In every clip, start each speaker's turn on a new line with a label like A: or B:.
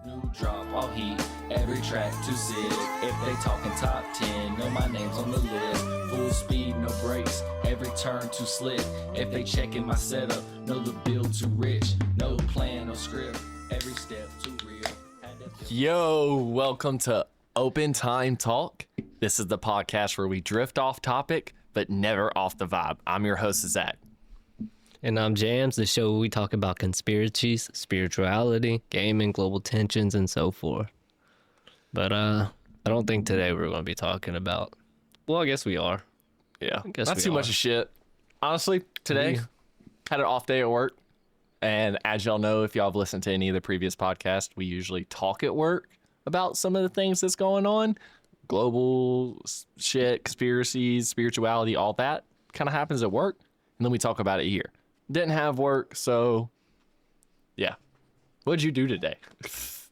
A: New drop, all heat, every track too sick. If they talking top 10, know my name's on the list. Full speed, no brakes, every turn too slick. If they checking my setup, know the build too rich. No plan, no script, every step too real.
B: Yo, welcome to OpenTimeTalk. This is the podcast where we drift off topic, but never off the vibe. I'm your host, Zach.
C: And I'm Jams, the show where we talk about conspiracies, spirituality, gaming, global tensions, and so forth. But I don't think today we're going to be talking about... Well, I guess we are.
B: Yeah, not too much of shit. Honestly, today, had an off day at work. And as y'all know, if y'all have listened to any of the previous podcasts, we usually talk at work about some of the things that's going on. Global shit, conspiracies, spirituality, all that kind of happens at work. And then we talk about it here. Didn't have work, so yeah. What'd you do today?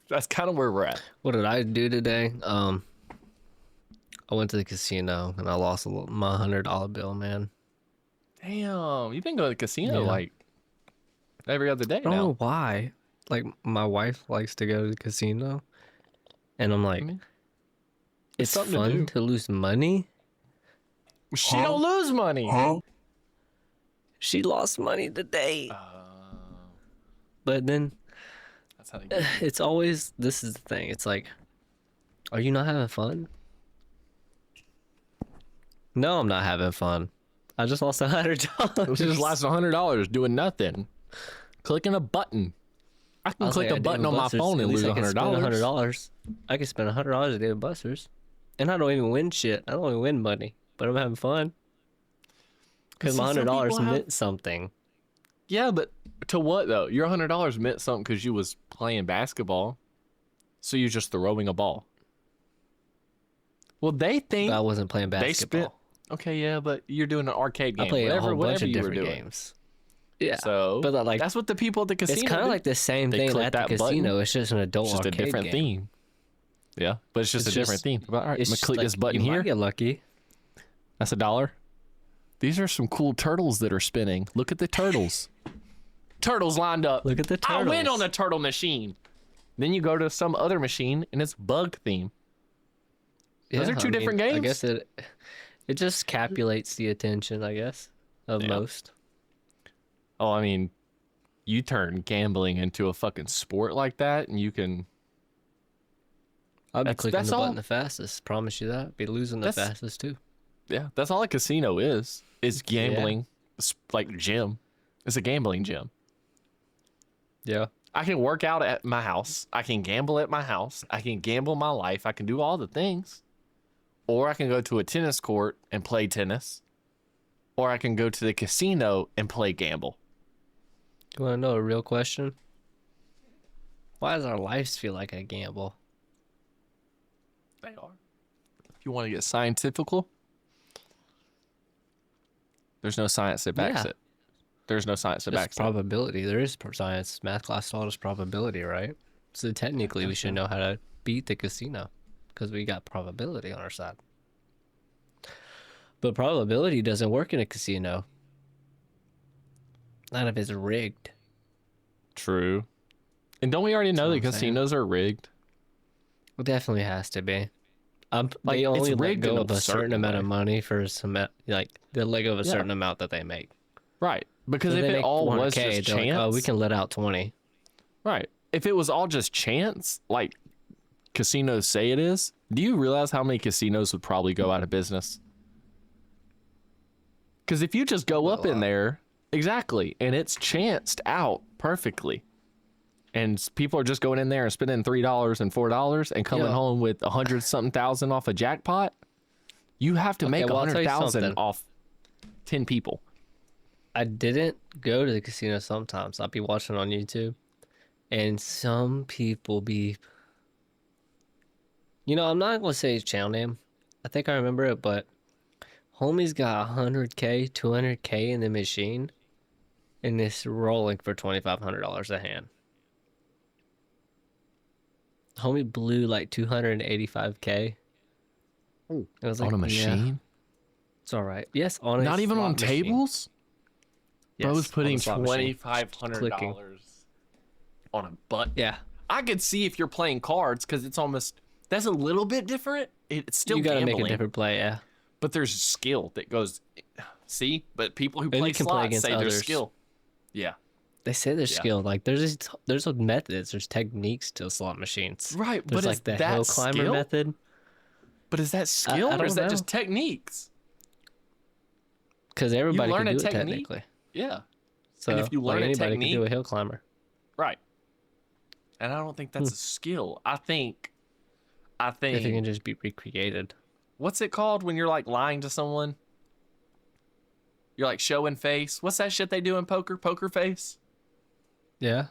B: That's kind of where we're at.
C: What did I do today? I went to the casino and I lost my $100 bill, man.
B: Damn, you've been going to the casino like every other day
C: I don't know why. Like, my wife likes to go to the casino, and I'm like, it's fun to lose money.
B: She don't lose money.
C: She lost money today. But then
B: that's how they get
C: it's always, this is the thing. It's like, are you not having fun? No, I'm not having fun. I just lost $100.
B: She just lost $100 doing nothing. Clicking a button. I can click a button on my phone and lose $100.
C: I can spend $100 a day with Busters. And I don't even win shit. I don't even win money. But I'm having fun. Because my $100 meant something.
B: Yeah, but to what though? Your $100 meant something because you was playing basketball. So you're just throwing a ball. Well, they think
C: I wasn't playing basketball.
B: Okay, yeah, but you're doing an arcade game.
C: I played a whole bunch of different games. Yeah,
B: so
C: but like
B: that's what the people at the casino.
C: It's kind of like the same thing at the casino. It's just an adult
B: arcade game. Just a different theme. Yeah, but it's just a different theme. All right, I'm gonna click this button here.
C: You might get lucky.
B: That's $1. These are some cool turtles that are spinning. Look at the turtles. Turtles lined up.
C: Look at the turtles.
B: I win on the turtle machine. Then you go to some other machine and it's bug theme. Those are two different games.
C: I guess it just capulates the attention, I guess, of most.
B: Oh, I mean, you turn gambling into a fucking sport like that, and you can.
C: I'll be clicking the button the fastest. Promise you that. Be losing the fastest too.
B: Yeah, that's all a casino is gambling. It's like gym. It's a gambling gym.
C: Yeah.
B: I can work out at my house. I can gamble at my house. I can gamble my life. I can do all the things. Or I can go to a tennis court and play tennis. Or I can go to the casino and play gamble.
C: You want to know a real question? Why does our lives feel like a gamble?
B: They are. If you want to get scientifical, there's no science that backs it. There's no science that backs
C: probability. There is science. Math class taught us probability, right? So technically, we should know how to beat the casino because we got probability on our side. But probability doesn't work in a casino. None of it's rigged.
B: True. And don't we already know that casinos are rigged?
C: Well, definitely has to be. They only let go of a certain amount of money for some, like, they let go of a certain amount that they make.
B: Right. Because if it all was just chance.
C: Like, oh, we can let out 20.
B: Right. If it was all just chance, like casinos say it is, do you realize how many casinos would probably go out of business? Because if you just go up in there, exactly, and it's chanced out perfectly, and people are just going in there and spending $3 and $4 and coming home with 100-something thousand off a jackpot, you have to make 100,000 off 10 people.
C: I didn't go to the casino sometimes. I'll be watching on YouTube, and some people be... You know, I'm not going to say his channel name. I think I remember it, but homie's got 100K, 200K in the machine, and it's rolling for $2,500 a hand. Homie blew like 285K.
B: It was like, on a machine?
C: Yeah, it's all right. Yes, on a
B: not even on
C: machine.
B: Tables?
C: Yes,
B: I was putting $2,500 on a butt.
C: Yeah.
B: I could see if you're playing cards because it's almost that's a little bit different. It's still
C: You gotta
B: gambling,
C: make a different play, yeah.
B: but there's skill that goes. See, but people who play
C: you can play
B: slots
C: against
B: say there's
C: others.
B: skill. Yeah,
C: They say there's
B: Yeah.
C: skill. Like there's methods, there's techniques to slot machines.
B: right.
C: There's
B: But
C: like
B: is
C: the
B: that
C: hill climber
B: skill?
C: method.
B: But is that skill
C: I
B: or is
C: don't
B: that just
C: know.
B: techniques?
C: Because everybody
B: learn
C: can
B: a
C: do it
B: technique?
C: technically.
B: Yeah,
C: So
B: if you learn a
C: anybody can do a
B: technique-
C: hill climber.
B: right. And I don't think that's a skill. I think.
C: If it can just be recreated.
B: What's it called when you're like lying to someone? You're like showing face. What's that shit they do in poker? Poker face?
C: Yeah.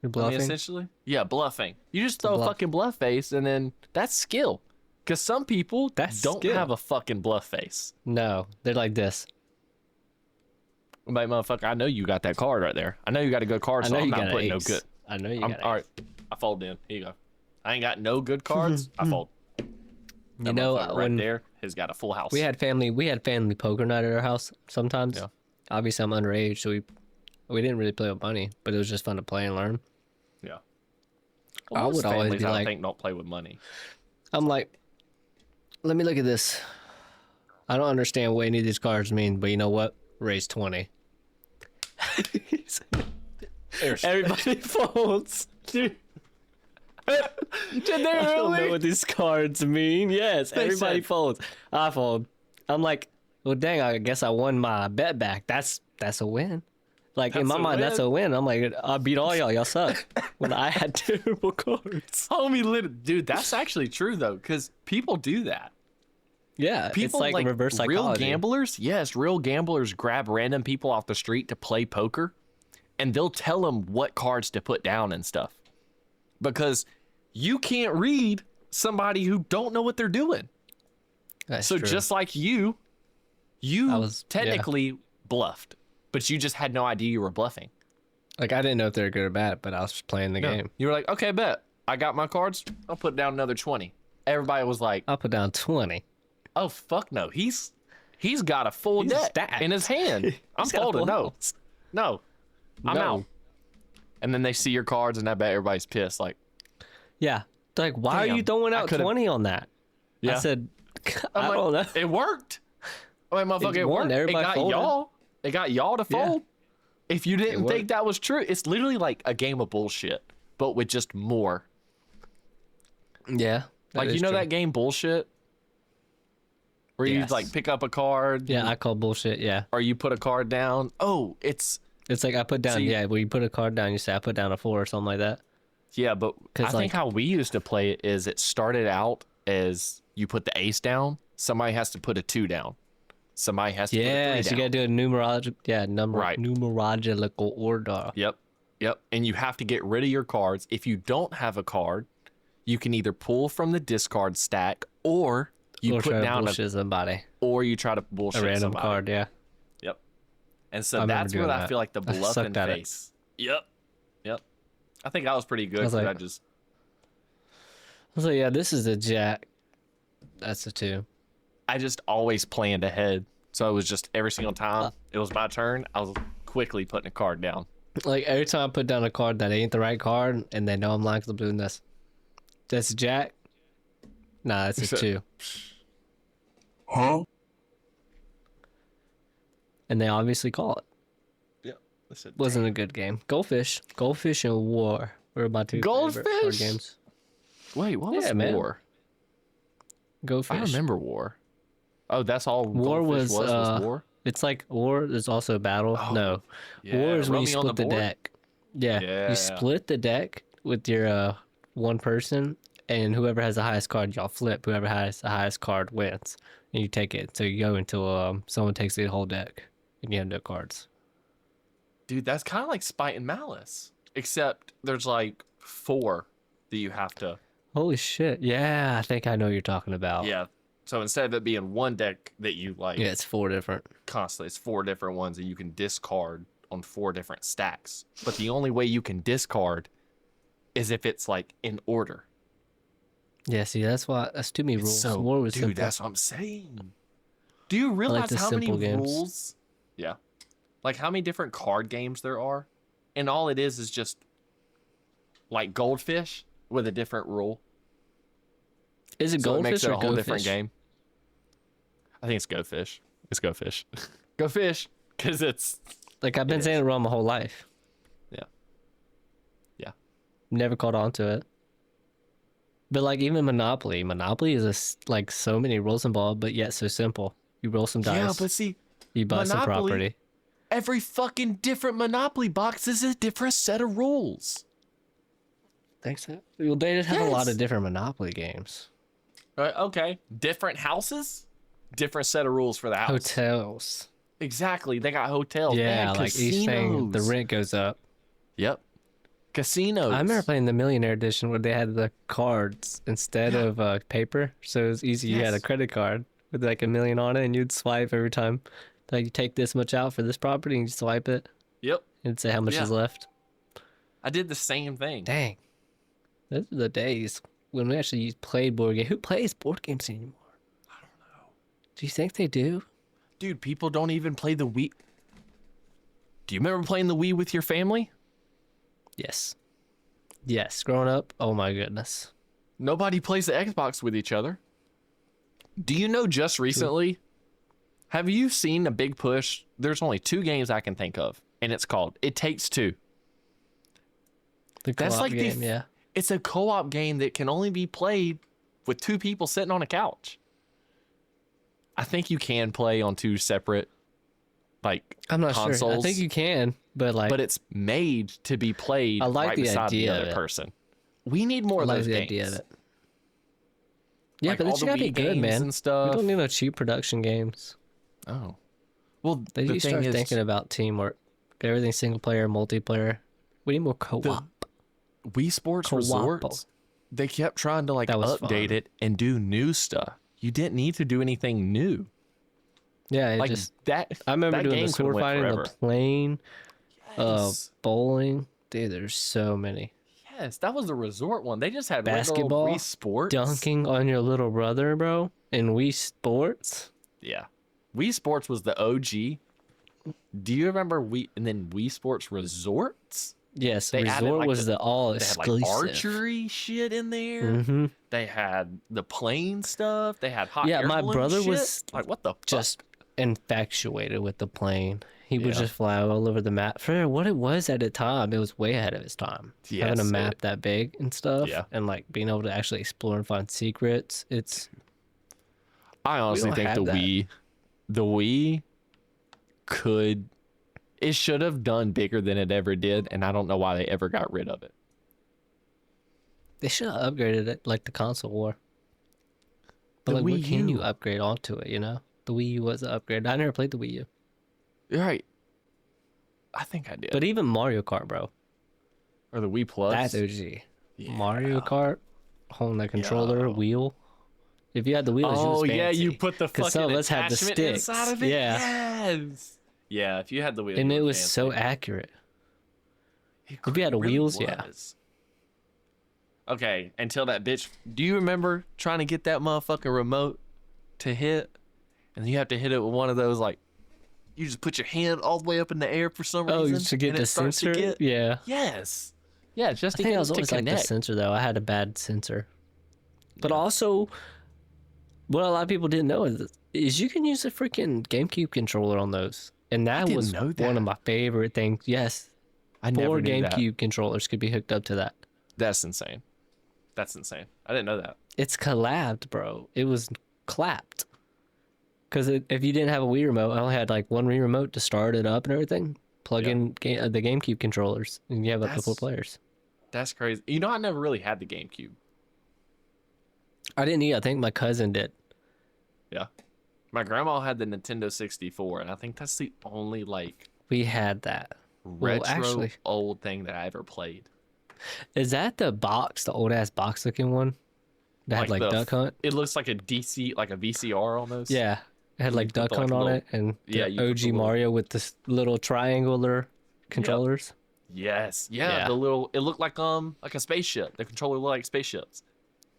C: You're
B: I mean,
C: bluffing.
B: essentially. Yeah, bluffing. You just throw a
C: bluff.
B: fucking bluff face and then that's skill. Because some people
C: That's
B: don't
C: skill.
B: have a fucking bluff face.
C: No, they're like this.
B: I'm like, motherfucker, I know you got that card right there. I know you got a good card,
C: I
B: so
C: know
B: I'm
C: you
B: not
C: got
B: putting no
C: ace.
B: good.
C: I know you
B: I'm,
C: got
B: all
C: ace.
B: right, I fold in. Here you go. I ain't got no good cards. I fold.
C: You
B: That
C: know,
B: motherfucker right
C: when
B: there has got a full house.
C: we had family poker night at our house sometimes.
B: Yeah.
C: Obviously, I'm underage, so we didn't really play with money, but it was just fun to play and learn.
B: Yeah.
C: I
B: Most
C: would always
B: families,
C: be
B: I
C: like-
B: think don't play with money.
C: I'm like, let me look at this. I don't understand what any of these cards mean, but you know what? Raise 20. Everybody folds. Dude. Did they I don't know what these cards mean. Yes, everybody
B: said-
C: folds. I fold. I'm like, well, dang, I guess I won my bet back. That's a win. Like, in
B: That's
C: my
B: a
C: mind, that's
B: win.
C: a win. I'm like, I beat all y'all. Y'all suck. When I had terrible cards.
B: Homie, dude, that's actually true though, because people do that.
C: Yeah,
B: People
C: it's like, reverse
B: real
C: psychology.
B: gamblers. Yes, real gamblers grab random people off the street to play poker, and they'll tell them what cards to put down and stuff, because you can't read somebody who don't know what they're doing.
C: That's
B: So
C: true.
B: just like you
C: I was- yeah.
B: technically bluffed, but you just had no idea you were bluffing.
C: Like, I didn't know if they were good or bad, but I was just playing the game.
B: You were like, okay, bet. I got my cards. I'll put down another 20. Everybody was like,
C: I'll put down 20.
B: oh, fuck no. He's got a full
C: He's
B: deck
C: stacked.
B: in his hand. I'm
C: He's got a
B: folding.
C: full
B: No.
C: house.
B: No. I'm
C: No.
B: out. And then they see your cards, and I bet everybody's pissed. Like,
C: Yeah. They're like, why are
B: Damn,
C: you throwing
B: I
C: out
B: could've-
C: 20 on that?
B: Yeah.
C: I said,
B: I'm
C: I
B: like,
C: don't know.
B: it worked. I mean, motherfucker, it
C: won.
B: worked. It
C: Everybody
B: got
C: folded.
B: y'all. It got y'all to
C: Yeah.
B: fold. If you didn't
C: worked.
B: think that was true, it's literally like a game of bullshit, but with just more.
C: Yeah.
B: Like, you know that game Bullshit? Where you
C: Yes.
B: like pick up a card,
C: Yeah, I call bullshit. Yeah.
B: or you put a card down. Oh, it's
C: It's like I put down,
B: See-
C: yeah, where you put a card down, you say I put down a 4 or something like that.
B: yeah, but I
C: 'Cause,
B: think
C: like-
B: how we used to play it is it started out as you put the ace down, somebody has to put a 2 down, somebody has to put a 3
C: Yeah, so
B: down.
C: you gotta do a
B: Right.
C: numerological order.
B: Yep. And you have to get rid of your cards. If you don't have a card, you can either pull from the discard stack or you
C: Or
B: put
C: try to
B: down
C: bullshit somebody.
B: or you try to bullshit
C: A random
B: somebody.
C: card, yeah.
B: Yep. And so
C: I remember
B: that's what
C: doing
B: I
C: that.
B: feel like the
C: I
B: bluff
C: sucked
B: and
C: at it.
B: face. Yep. I think I was pretty good
C: I was
B: 'cause
C: like-
B: I just
C: I was like, yeah, this is a jack. That's a 2.
B: always planned ahead. So it was just every single time it was my turn, I was quickly putting a card down.
C: Like, every time I put down a card that ain't the right card, and they know I'm lying 'cause I'm doing this. That's a jack? Nah, that's a
B: So-
C: 2. Huh? And they obviously call it.
B: Yep. Listen,
C: Wasn't a good game. Goldfish and War were my 2 favorite card
B: Goldfish?
C: games.
B: wait, what was
C: Yeah, man.
B: War?
C: Goldfish.
B: I remember War. Oh, that's all
C: War
B: Goldfish
C: was,
B: War?
C: It's like War. There's also Battle.
B: Oh,
C: No,
B: yeah,
C: War is when you
B: Romeo on
C: split the
B: board?
C: deck. Yeah,
B: Yeah.
C: you split the deck with your one person, and whoever has the highest card, y'all flip. Whoever has the highest card wins, and you take it. So you go until someone takes the whole deck, and you have no cards.
B: Dude, that's kind of like Spite and Malice, except there's like 4 that you have to.
C: Holy shit! Yeah, I think I know what you're talking about.
B: Yeah. So instead of it being one deck that you like
C: Yeah, it's 4 different.
B: constantly, it's 4 different ones that you can discard on 4 different stacks. But the only way you can discard is if it's like in order.
C: Yeah, see, that's too many rules.
B: So,
C: War was
B: dude,
C: simple.
B: that's what I'm saying. Do you realize
C: the
B: how many
C: simple games.
B: rules? Yeah. Like how many different card games there are? And all it is just like goldfish with a different rule.
C: Is it
B: So it
C: goldfish
B: makes it
C: or
B: a whole
C: go
B: different
C: fish?
B: game. I think it's go fish. It's go fish. Go fish, because it's
C: Like I've been saying it wrong my whole life.
B: yeah.
C: Never caught on to it. But like even Monopoly is like so many rules involved, but yet so simple. You roll some dice.
B: Yeah, but see,
C: you buy some
B: Monopoly-
C: property.
B: every fucking different Monopoly box is a different set of rules.
C: Thanks. Well, they just have a lot
B: Yes.
C: of different Monopoly games.
B: Okay, different houses, different set of rules for the house.
C: Hotels.
B: Exactly, they got hotels. They
C: Yeah,
B: had
C: like each thing, the
B: casinos.
C: rent goes up.
B: Yep, casinos.
C: I remember playing the Millionaire Edition where they had the cards instead of paper, so it was easy. You had a
B: Yes.
C: credit card with like $1 million on it, and you'd swipe every time. Like you take this much out for this property, and you swipe it,
B: Yep,
C: and it'd say how much
B: Yeah.
C: is left.
B: I did the same thing.
C: Dang, those are the days when we actually played board games. Who plays board games anymore?
B: I don't know,
C: Do you think they do?
B: dude. People don't even play the Wii. Do you remember playing the Wii with your family?
C: Yes. Yes, growing up, oh my goodness.
B: Nobody plays the Xbox with each other. Do you know just recently? Have you seen a big push? There's only 2 games I can think of, and it's called It Takes Two.
C: The
B: That's
C: co-op
B: like the
C: game, yeah.
B: It's a co-op game that can only be played with 2 people sitting on a couch. I think you can play on 2 separate like
C: I'm not sure. I
B: consoles,
C: think you can, but like,
B: but it's made to be played
C: I like
B: right
C: the
B: beside the
C: idea of
B: other
C: it.
B: person. We need more
C: I
B: of
C: like
B: those
C: the
B: games.
C: idea of it. Yeah,
B: Like
C: but
B: all
C: it's
B: the
C: gotta be
B: Wii
C: good,
B: games
C: man.
B: and stuff.
C: We don't need no cheap production games.
B: Oh, well,
C: They
B: the
C: need to
B: thing
C: start
B: is,
C: thinking about teamwork. Everything single player, multiplayer. We need more co-op.
B: Wii Sports
C: Co-op.
B: Resorts, they kept trying to like
C: That was
B: update
C: fun.
B: it and do new stuff. You didn't need to do anything new.
C: Yeah, it
B: Like
C: just.
B: that.
C: I remember
B: that
C: doing
B: game
C: the
B: could've
C: sword
B: went
C: fighting,
B: forever.
C: the plane,
B: Yes.
C: bowling. Dude, there's so many.
B: Yes, that was the resort one. They just had
C: Basketball,
B: regular Wii Sports.
C: Dunking on your little brother, bro, in Wii Sports.
B: Yeah, Wii Sports was the OG. Do you remember Wii Sports Resorts?
C: Yes,
B: They added,
C: Resort
B: like,
C: was the all
B: They had
C: exclusive.
B: like archery shit in there.
C: Mm-hmm.
B: They had the plane stuff. They had hot
C: Yeah,
B: air
C: my
B: balloon
C: brother
B: shit.
C: was
B: like, what the fuck?
C: Just infatuated with the plane. He would
B: Yeah.
C: just fly all over the map. For what it was at the time, it was way ahead of its time. Having a
B: Yes,
C: map that big and stuff,
B: Yeah.
C: and like being able to actually explore and find secrets. It's
B: I honestly
C: don't
B: think
C: have that.
B: the Wii could, it should have done bigger than it ever did, and I don't know why they ever got rid of it.
C: they should have upgraded it like the console war. But
B: The
C: like, what
B: Wii
C: can you
B: U.
C: upgrade onto it? You know, the Wii U was the upgrade. I never played the Wii U,
B: You're right. I think I did.
C: but even Mario Kart, bro,
B: or the Wii Plus.
C: that's OG.
B: Yeah.
C: Mario Kart, holding the controller,
B: Yo.
C: wheel. If you had the wheel,
B: Oh
C: was
B: yeah, you
C: fancy.
B: put the
C: 'Cause
B: fucking
C: some of us had the
B: attachment
C: sticks.
B: inside of it.
C: Yeah.
B: Yes. Yeah, if you had the wheel,
C: And
B: you
C: it
B: were
C: was so
B: fancy.
C: accurate.
B: It
C: If you had
B: really
C: wheels, yeah.
B: was. Okay, until that bitch. Do you remember trying to get that motherfucking remote to hit, and you have to hit it with one of those like, you just put your hand all the way up in the air for some
C: Oh,
B: reason.
C: to get
B: and
C: the
B: it starts to
C: sensor?
B: get-
C: Yeah.
B: Yes. Yeah, just
C: I
B: to
C: think
B: get
C: I was
B: it to
C: always like the
B: connect.
C: sensor though. I had a bad sensor. But also, what a lot of people didn't know is you can use a freaking GameCube controller on those. And that
B: didn't
C: was
B: know
C: one
B: that.
C: of my favorite things. Yes.
B: I
C: 4
B: never knew that.
C: GameCube controllers could be hooked up to that.
B: That's insane. That's insane. I didn't know that.
C: It's collabed, bro. It was clapped. Because if you didn't have a Wii remote, I only had like one Wii remote to start it up and everything. Plug
B: Yeah.
C: in the GameCube controllers, and you have up to 4
B: That's-
C: players.
B: That's crazy. You know, I never really had the GameCube.
C: I didn't either. I think my cousin did.
B: Yeah. My grandma had the Nintendo 64, and I think that's the only like
C: We had that.
B: retro
C: actually-
B: old thing that I ever played.
C: Is that the box, the old ass box looking one? That had like
B: the-
C: Duck Hunt?
B: It looks like a DC, like a VCR almost.
C: Yeah. It had like
B: put the,
C: Duck
B: like,
C: Hunt on
B: little-
C: it and
B: yeah,
C: the
B: you put the
C: OG
B: little-
C: Mario with this little triangular controllers.
B: Yes. Yeah.
C: Yeah.
B: The little. It looked like a spaceship. The controller looked like spaceships.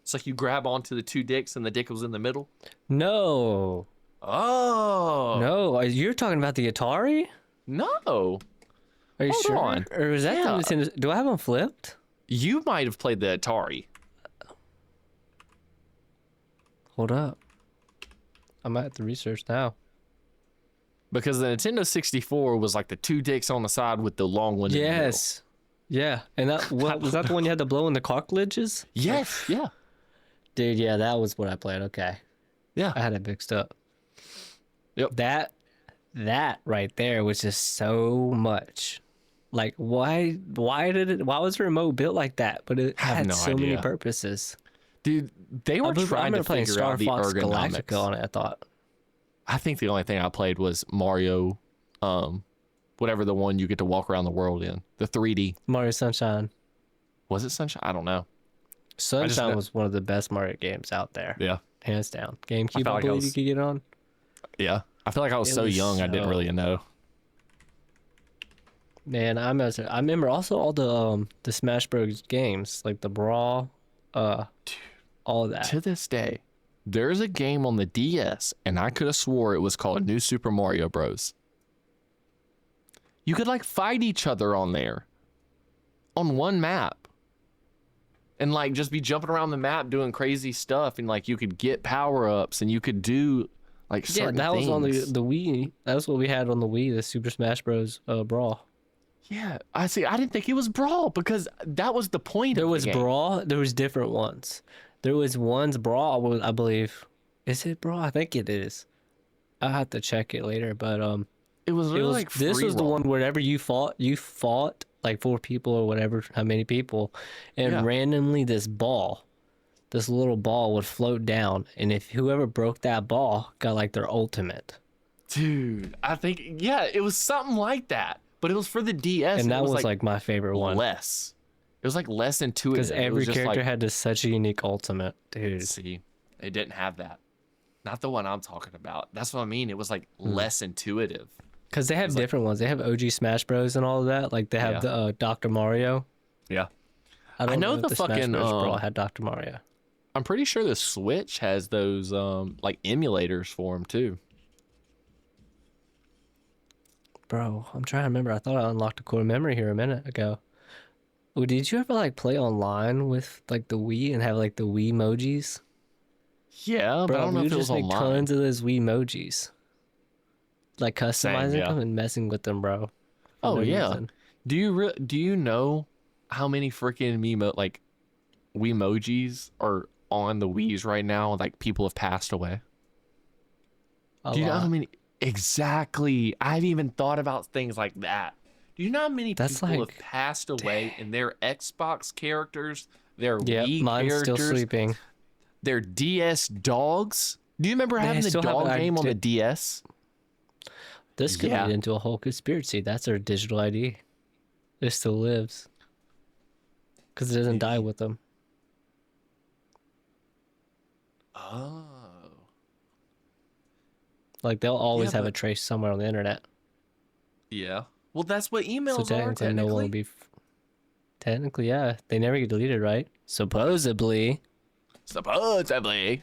B: It's like you grab onto the 2 dicks and the dick was in the middle.
C: No.
B: Oh.
C: No. You're talking about the Atari?
B: No.
C: Are you
B: Hold
C: sure?
B: on.
C: Or was that
B: Yeah.
C: the Nintendo? Do I have them flipped?
B: You might have played the Atari.
C: Hold up. I might have to research now.
B: Because the Nintendo 64 was like the 2 dicks on the side with the long one in the middle.
C: Yes. Yeah. And that was that the one you had to blow in the cartridges?
B: Yes. Yeah.
C: Dude, yeah, that was what I played. Okay.
B: Yeah.
C: I had it mixed up.
B: Yep.
C: That right there was just so much. Like, why was the remote built like that? But it had
B: no
C: so many
B: idea.
C: purposes.
B: Dude, they were
C: I
B: trying to
C: remember playing
B: figure out
C: Star
B: the
C: Fox
B: ergonomics.
C: Galactica on it, I thought.
B: I think the only thing I played was Mario, whatever the one you get to walk around the world in. The 3D.
C: Mario Sunshine.
B: Was it Sunshine? I don't know.
C: Sunshine was one of the best Mario games out there.
B: Yeah.
C: Hands down. GameCube,
B: felt
C: I
B: like I
C: believe
B: was-
C: you could get on.
B: Yeah. I feel like I was
C: It
B: so
C: was
B: young I didn't
C: so-
B: really know.
C: Man, I remember also all the Smash Bros. Games, like the Brawl, all of that.
B: To this day, there's a game on the DS, and I could have swore it was called New Super Mario Bros. You could like fight each other on there on one map and like just be jumping around the map doing crazy stuff, and like you could get power-ups and you could do like
C: Yeah,
B: certain
C: that
B: things.
C: was on the Wii. That was what we had on the Wii, the Super Smash Bros. Brawl.
B: Yeah, I see. I didn't think it was Brawl because that was the point
C: There
B: of
C: was
B: the game.
C: Brawl. There was different ones. There was one's Brawl, I believe. Is it Brawl? I think it is. I'll have to check it later, but
B: It was
C: it
B: really
C: was
B: like
C: this
B: free
C: was the
B: roam.
C: one wherever you fought like 4 people or whatever, how many people, and
B: Yeah.
C: randomly this little ball would float down, and if whoever broke that ball got like their ultimate.
B: Dude, I think it was something like that, but it was for the DS,
C: And that
B: it
C: was like my favorite one.
B: less. It was like less intuitive.
C: Because
B: It
C: every
B: was just
C: character
B: like,
C: had such a unique ultimate, dude.
B: See, they didn't have that. Not the one I'm talking about. That's what I mean. It was like less intuitive.
C: Because they have different ones. They have OG Smash Bros. And all of that. Like they have the Dr. Mario.
B: Yeah,
C: I don't
B: know
C: if
B: the
C: Smash
B: fucking,
C: Bros. Brawl had Dr. Mario.
B: I'm pretty sure the Switch has those like emulators for them too.
C: Bro, I'm trying to remember. I thought I unlocked a core memory here a minute ago. Oh, did you ever like play online with like the Wii and have like the Wii emojis?
B: Yeah, but
C: Bro,
B: I don't know
C: we
B: if
C: would
B: it was
C: just make
B: online.
C: tons of those Wii emojis. Like customizing
B: yeah.
C: them and messing with them, bro. for
B: Oh
C: no
B: yeah.
C: reason.
B: Do you know how many freaking Wiimojis are on the Wii's right now? Like people have passed away.
C: A
B: Do you know
C: lot.
B: how many? Exactly. I've even thought about things like that. Do you know how many
C: That's
B: people
C: like-
B: have passed away in their Xbox characters, their
C: Yep,
B: Wii
C: mine's still
B: characters,
C: sleeping.
B: their DS dogs? Do you remember
C: They
B: having the
C: still have
B: dog
C: it.
B: game on the DS?
C: This could
B: Yeah.
C: lead into a whole conspiracy. That's their digital ID. It still lives. Because it doesn't die with them.
B: Oh.
C: Like they'll always
B: Yeah,
C: have a
B: but-
C: trace somewhere on the internet.
B: Yeah. Well, that's what
C: So
B: emails are,
C: technically, no one
B: technically.
C: will be. Technically, yeah. They never get deleted, right? Supposedly.
B: Supposedly.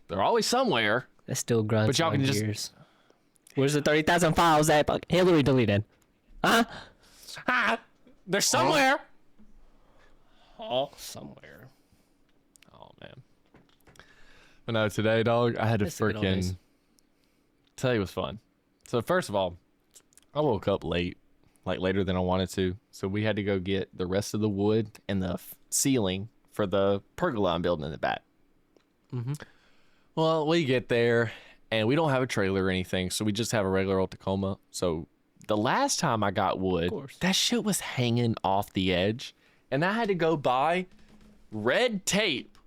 B: They're always somewhere.
C: That still grinds
B: But y'all
C: my
B: can just-
C: gears. Where's the 30,000 files that Hillary deleted? Huh?
B: Ah, they're somewhere.
C: Oh, somewhere.
B: Oh man. But no, today, dog, I had to
C: Miss the good old days.
B: freaking tell you it was fun. So first of all, I woke up late, like later than I wanted to. So we had to go get the rest of the wood and the ceiling for the pergola I'm building in the back.
C: Mm-hmm.
B: Well, we get there and we don't have a trailer or anything, so we just have a regular old Tacoma. So the last time I got wood,
C: course.
B: that shit was hanging off the edge, and I had to go buy red tape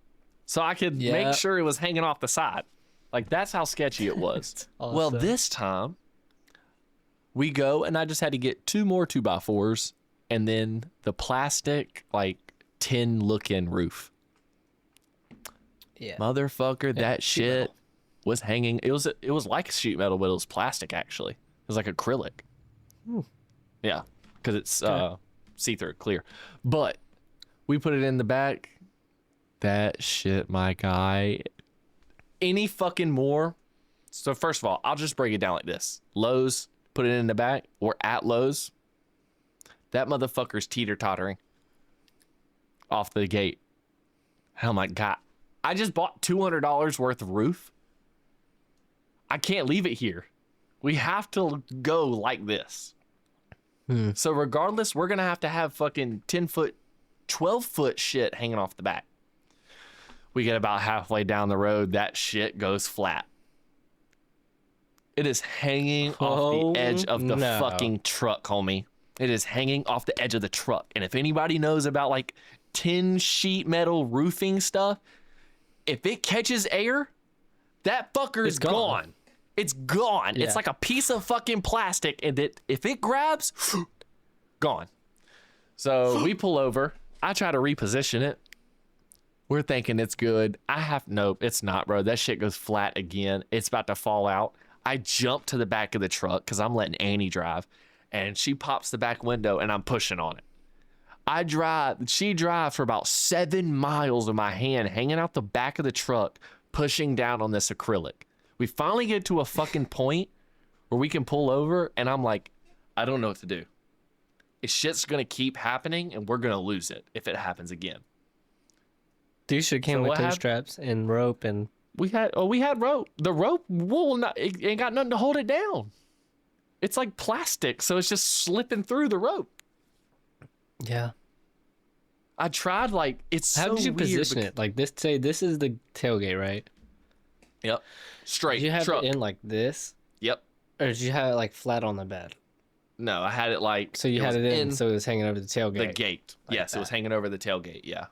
B: so I could
C: Yeah.
B: make sure it was hanging off the side. Like that's how sketchy it was. Well,
C: Awesome.
B: this time we go and I just had to get 2 more 2x4s and then the plastic like tin look-in roof.
C: Yeah.
B: Motherfucker, that
C: sheet
B: shit
C: metal.
B: was hanging. It was like sheet metal, but it was plastic actually. It was like acrylic. Yeah, because it's see-through, clear. But we put it in the back. That shit, my guy. Any fucking more? So first of all, I'll just break it down like this. Lowe's, put it in the back. We're at Lowe's. That motherfucker's teeter-tottering. off the gate. And I'm like, God, I just bought $200 worth of roof. I can't leave it here. We have to go like this. So regardless, we're going to have fucking 10-foot, 12-foot shit hanging off the back. We get about halfway down the road. That shit goes flat. It is hanging off the edge of the fucking truck, homie. It is hanging off the edge of the truck. And if anybody knows about like 10 sheet metal roofing stuff, if it catches air, that fucker is gone. It's gone. Yeah. It's like a piece of fucking plastic, and if it grabs, gone. So we pull over. I try to reposition it. We're thinking it's good. Nope, it's not, bro. That shit goes flat again. It's about to fall out. I jump to the back of the truck because I'm letting Annie drive, and she pops the back window, and I'm pushing on it. She drives for about 7 miles with my hand hanging out the back of the truck, pushing down on this acrylic. We finally get to a fucking point where we can pull over, and I'm like, I don't know what to do. This shit's gonna keep happening, and we're gonna lose it if it happens again.
C: You should came with tow straps and rope, and
B: we had rope. The rope it ain't got nothing to hold it down. It's like plastic, so it's just slipping through the rope.
C: Yeah.
B: I tried, like, it's
C: How
B: so
C: did you
B: weird
C: position it? Like this, say this is the tailgate, right?
B: Yep. Straight.
C: Did you have
B: truck.
C: it in like this?
B: Yep.
C: Or did you have it like flat on the bed?
B: No, I had it like.
C: So you had it in, so it was hanging over the tailgate.
B: The gate.
C: Like
B: yes,
C: that.
B: it was hanging over the tailgate. Yeah.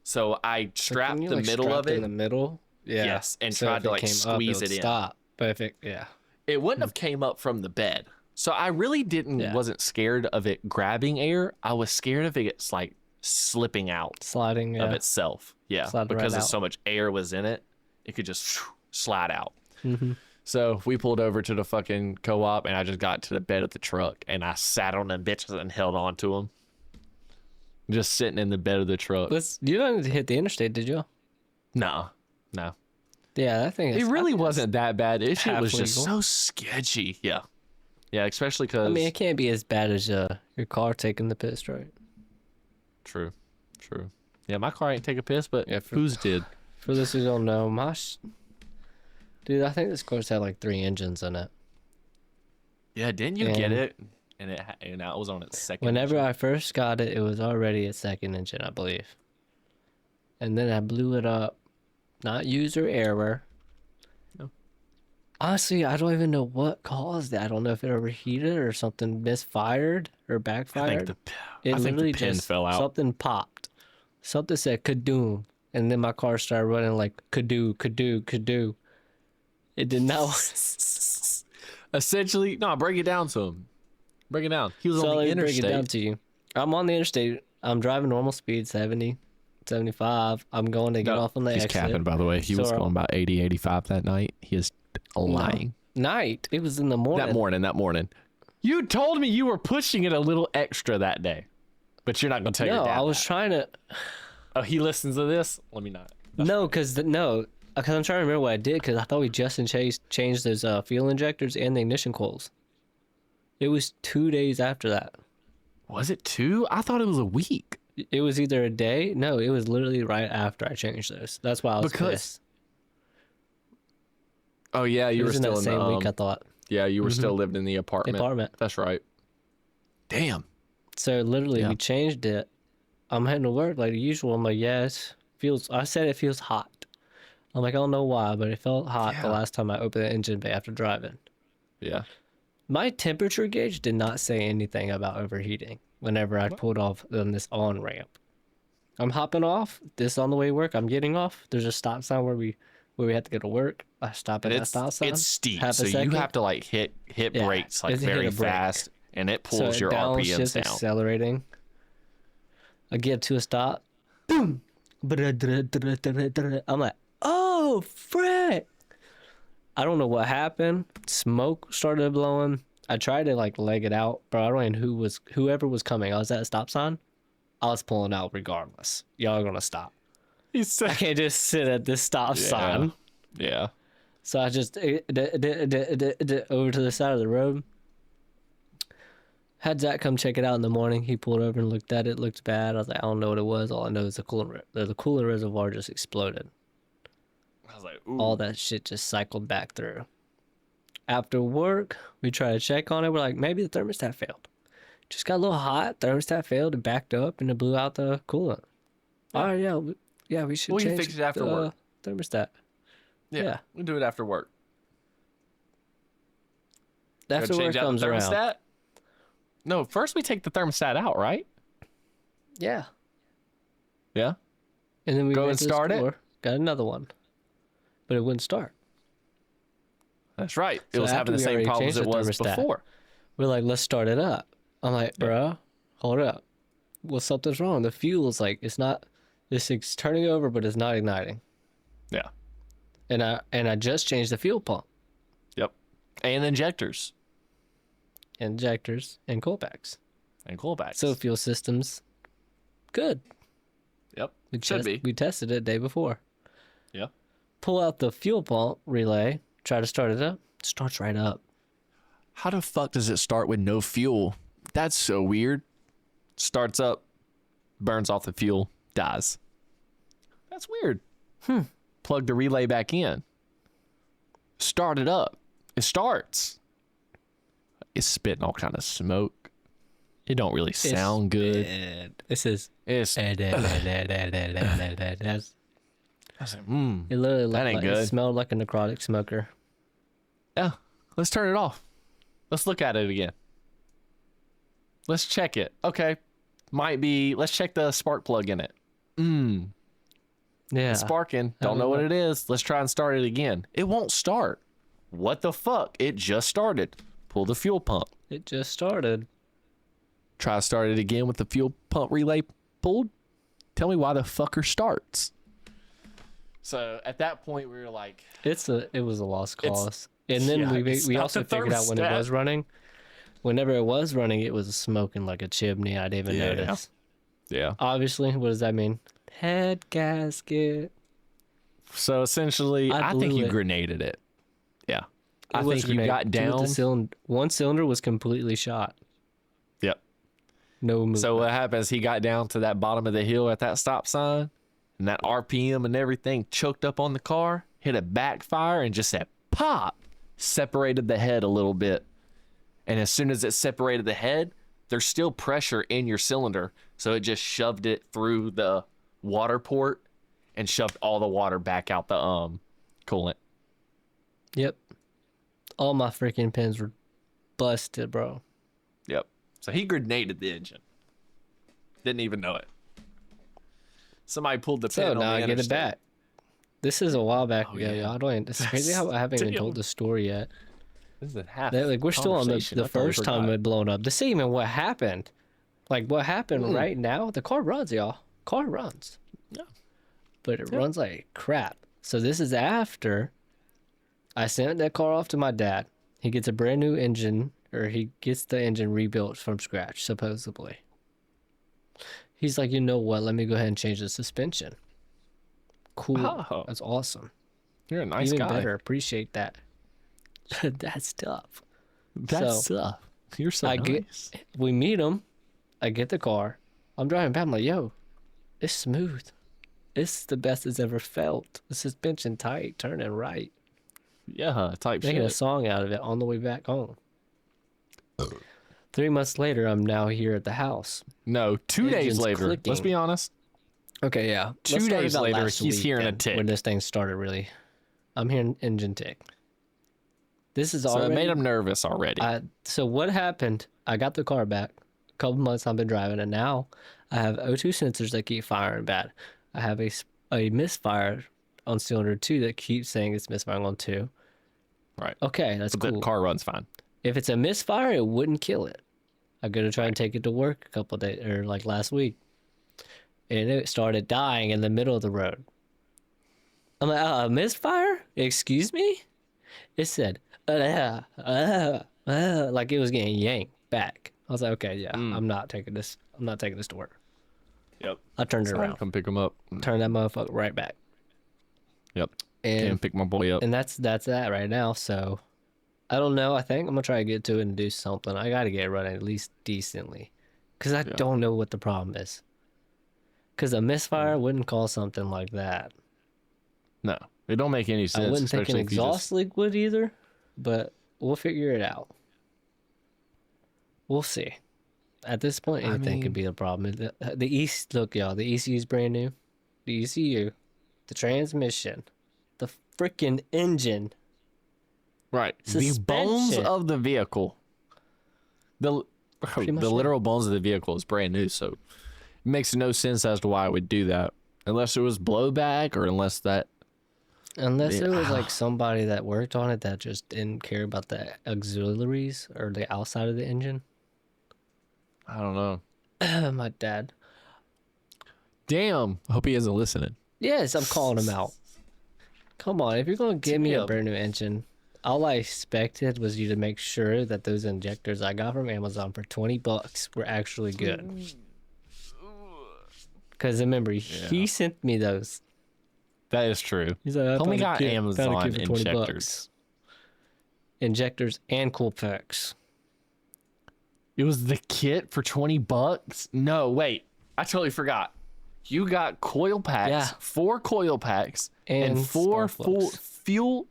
B: So I strapped the
C: like
B: middle of it.
C: In the middle. Yeah.
B: Yes, and
C: so
B: tried to like
C: up,
B: squeeze it in.
C: Stop. Perfect. Yeah.
B: It wouldn't have came up from the bed. So I really wasn't scared of it grabbing air. I was scared of it like slipping out,
C: sliding
B: of itself. Yeah, because of so much air was in it, it could just slide out.
C: Mm-hmm.
B: So we pulled over to the fucking co-op, and I just got to the bed of the truck, and I sat on them bitches and held on to them, just sitting in the bed of the truck.
C: You didn't hit the interstate, did you?
B: No.
C: Yeah, that thing.
B: It really wasn't that bad. It was just
C: legal.
B: so sketchy. Yeah, especially because.
C: I mean, it can't be as bad as your car taking the piss, right?
B: True. Yeah, my car ain't take a piss, but whose did?
C: For those who don't know, dude, I think this car's had like 3 engines in it.
B: Yeah, didn't you get it? And it was on its second.
C: Whenever
B: engine.
C: I first got it, it was already its second engine, I believe. And then I blew it up. Not user error.
B: No.
C: Honestly, I don't even know what caused it. I don't know if it overheated or something misfired or backfired.
B: I think the pin fell out.
C: Something popped. Something said kadoom. And then my car started running like kadoo. It did not.
B: Essentially, no, break it down to him. Break it down. He was on the interstate.
C: Break it down to you. I'm on the interstate. I'm driving normal speed, 70, 75. I'm going to get off on the exit.
B: He's capping, by the way. He was going about 80, 85 that night. He is lying.
C: Night? It was in the morning.
B: That morning. You told me you were pushing it a little extra that day. But you're not going to tell your dad.
C: No, I was trying to.
B: Oh, he listens to this? Let me not.
C: Because I'm trying to remember what I did, because I thought we just changed those fuel injectors and the ignition coils. It was 2 days after that.
B: Was it 2? I thought it was a week.
C: It was either a day. No, it was literally right after I changed those. That's why I was pissed.
B: Oh yeah, you were still in the
C: same week. I thought.
B: Yeah, you were still living in the apartment. That's right. Damn.
C: So literally, we changed it. I'm heading to work like usual. I'm like, I said it feels hot. I'm like, I don't know why, but it felt hot the last time I opened the engine bay after driving.
B: Yeah.
C: My temperature gauge did not say anything about overheating whenever I pulled off on this on ramp. I'm hopping off. This on the way to work. I'm getting off. There's a stop sign where we have to go to work. I stop at that stop sign.
B: It's steep, so you have to like hit brakes like very fast, and it pulls your RPMs down.
C: Accelerating. I get to a stop. Boom. I'm like, oh frick. I don't know what happened. Smoke started blowing. I tried to like leg it out, but I don't know whoever was coming. I was at a stop sign. I was pulling out regardless. Y'all are gonna stop. I can't just sit at this stop sign.
B: Yeah.
C: So I just over to the side of the road. Had Zach come check it out in the morning. He pulled over and looked at it. Looked bad. I was like, I don't know what it was. All I know is the coolant reservoir just exploded.
B: I was like, ooh.
C: All that shit just cycled back through. After work, we try to check on it. We're like, maybe the thermostat failed. Just got a little hot. Thermostat failed. It backed up and it blew out the coolant.
B: Yeah.
C: All right, yeah, we should change
B: fix it after work.
C: Thermostat.
B: Yeah, we do it after work.
C: After work comes around.
B: No, first we take the thermostat out, right?
C: Yeah.
B: Yeah.
C: And then we
B: go
C: went
B: and
C: to the
B: start
C: store,
B: it.
C: Got another one, but it wouldn't start.
B: That's right. It
C: So
B: was having the
C: after we
B: same
C: already
B: problems
C: changed
B: it
C: the
B: was
C: thermostat,
B: before.
C: We're like, let's start it up. I'm like, bro, hold up. Well, something's wrong. The fuel's like, it's not. This thing's turning over, but it's not igniting.
B: Yeah.
C: And I just changed the fuel pump,
B: Yep. And injectors.
C: injectors, and coil packs.
B: And coolbacks.
C: So fuel systems, good.
B: Yep. Should be.
C: We tested it day before.
B: Yeah.
C: Pull out the fuel pump relay. Try to start it up. Starts right up.
B: How the fuck does it start with no fuel? That's so weird. Starts up, burns off the fuel, dies. That's weird. Plug the relay back in. Start it up. It starts. It's spitting all kind of smoke. It don't really sound good.
C: This is.
B: It's.
C: It
B: I was like,
C: literally
B: that ain't
C: like,
B: good.
C: it smelled like a necrotic smoker.
B: Yeah, let's turn it off. Let's look at it again. Let's check it. Okay, might be. Let's check the spark plug in it.
C: Yeah.
B: It's sparking. Don't know what it is. Let's try and start it again. It won't start. What the fuck? It just started. Pull the fuel pump.
C: It just started.
B: Try to start it again with the fuel pump relay pulled. Tell me why the fucker starts. So at that point we were like,
C: It was a lost cause. And then
B: it's
C: we
B: not
C: also
B: the
C: figured out when it
B: thermostat.
C: was running. Whenever it was running, it was smoking like a chimney. I didn't even notice.
B: yeah.
C: Obviously, what does that mean? Head gasket.
B: So essentially, I think
C: blew
B: you
C: it.
B: grenaded it. Yeah. I
C: It was
B: think you got
C: grenaded.
B: down.
C: One cylinder was completely shot.
B: Yep.
C: No movement.
B: So what happens? He got down to that bottom of the hill at that stop sign, and that RPM and everything choked up on the car, hit a backfire, and just said pop, separated the head a little bit. And as soon as it separated the head, there's still pressure in your cylinder, so it just shoved it through the water port and shoved all the water back out the coolant.
C: Yep. All my freaking pins were busted, bro.
B: Yep. So he grenaded the engine. Didn't even know it. Somebody pulled the pin
C: So
B: on
C: now
B: the
C: I get it
B: interstate.
C: back. This is a while back
B: Oh,
C: ago,
B: yeah.
C: y'all. It's crazy how I haven't even told the story yet.
B: This is a half.
C: Like we're still on the
B: conversation. I thought we
C: first time
B: forgot.
C: it blown up. This ain't even what happened. Like what happened right now? The car runs, y'all. Car runs.
B: Yeah.
C: But it runs like crap. So this is after I sent that car off to my dad. He gets a brand new engine, or he gets the engine rebuilt from scratch, supposedly. He's like, you know what? Let me go ahead and change the suspension. Cool.
B: Oh.
C: That's awesome.
B: You're a nice
C: Even
B: guy.
C: better. Appreciate that. That's tough.
B: That's
C: So,
B: tough. You're so nice.
C: We meet him. I get the car. I'm driving back. I'm like, yo, it's smooth. It's the best it's ever felt. The suspension tight, turning right.
B: Yeah, type
C: Making a
B: shit.
C: song out of it on the way back home. 3 months later, I'm now here at the house.
B: No, 2 days
C: Engine's
B: later. Let's
C: clicking.
B: be honest.
C: Okay, yeah.
B: 2
C: Let's start
B: days
C: about
B: later,
C: last
B: he's
C: week
B: hearing a
C: then,
B: tick.
C: when this thing started really. I'm hearing engine tick. This is
B: So
C: already.
B: it made him nervous already.
C: So what happened? I got the car back. A couple months I've been driving, and now I have O2 sensors that keep firing bad. I have a misfire on cylinder 2 that keeps saying it's misfiring on 2.
B: right.
C: Okay, that's
B: But
C: cool.
B: the car runs fine.
C: If it's a misfire, it wouldn't kill it. I go to try and take it to work a couple days, or like last week, and it started dying in the middle of the road. I'm like, misfire? Excuse me? It said, like it was getting yanked back. I was like, okay, yeah, I'm not taking this. I'm not taking this to work.
B: Yep.
C: I turned it around,
B: Come pick him up.
C: turned that motherfucker right back,
B: Yep.
C: and
B: Came pick my boy up.
C: and that's that right now. So I don't know. I think I'm gonna try to get to it and do something. I gotta get it running at least decently, cause I don't know what the problem is. Cause a misfire wouldn't cause something like that.
B: No, it don't make any sense.
C: I wouldn't think an
B: especially if you
C: exhaust leak would either, but we'll figure it out. We'll see. At this point, anything could be a problem. Look, y'all, the ECU is brand new. The ECU, the transmission, the freaking engine.
B: Right.
C: Suspension.
B: The bones of the vehicle. The literal bones of the vehicle is brand new, so it makes no sense as to why I would do that. Unless it was blowback or unless it
C: was like somebody that worked on it that just didn't care about the auxiliaries or the outside of the engine.
B: I don't know.
C: My dad.
B: Damn. I hope he isn't listening.
C: Yes, I'm calling him out. Come on, if you're going to give me a brand new engine, all I expected was you to make sure that those injectors I got from Amazon for $20 were actually good. Because remember, he sent me those.
B: That is true.
C: He's like,
B: Homie got
C: found a
B: Amazon
C: kit for $20.
B: injectors.
C: Injectors and cool packs.
B: It was the kit for $20? No, wait. I totally forgot. You got coil packs, 4 coil packs, and 4 full fuel.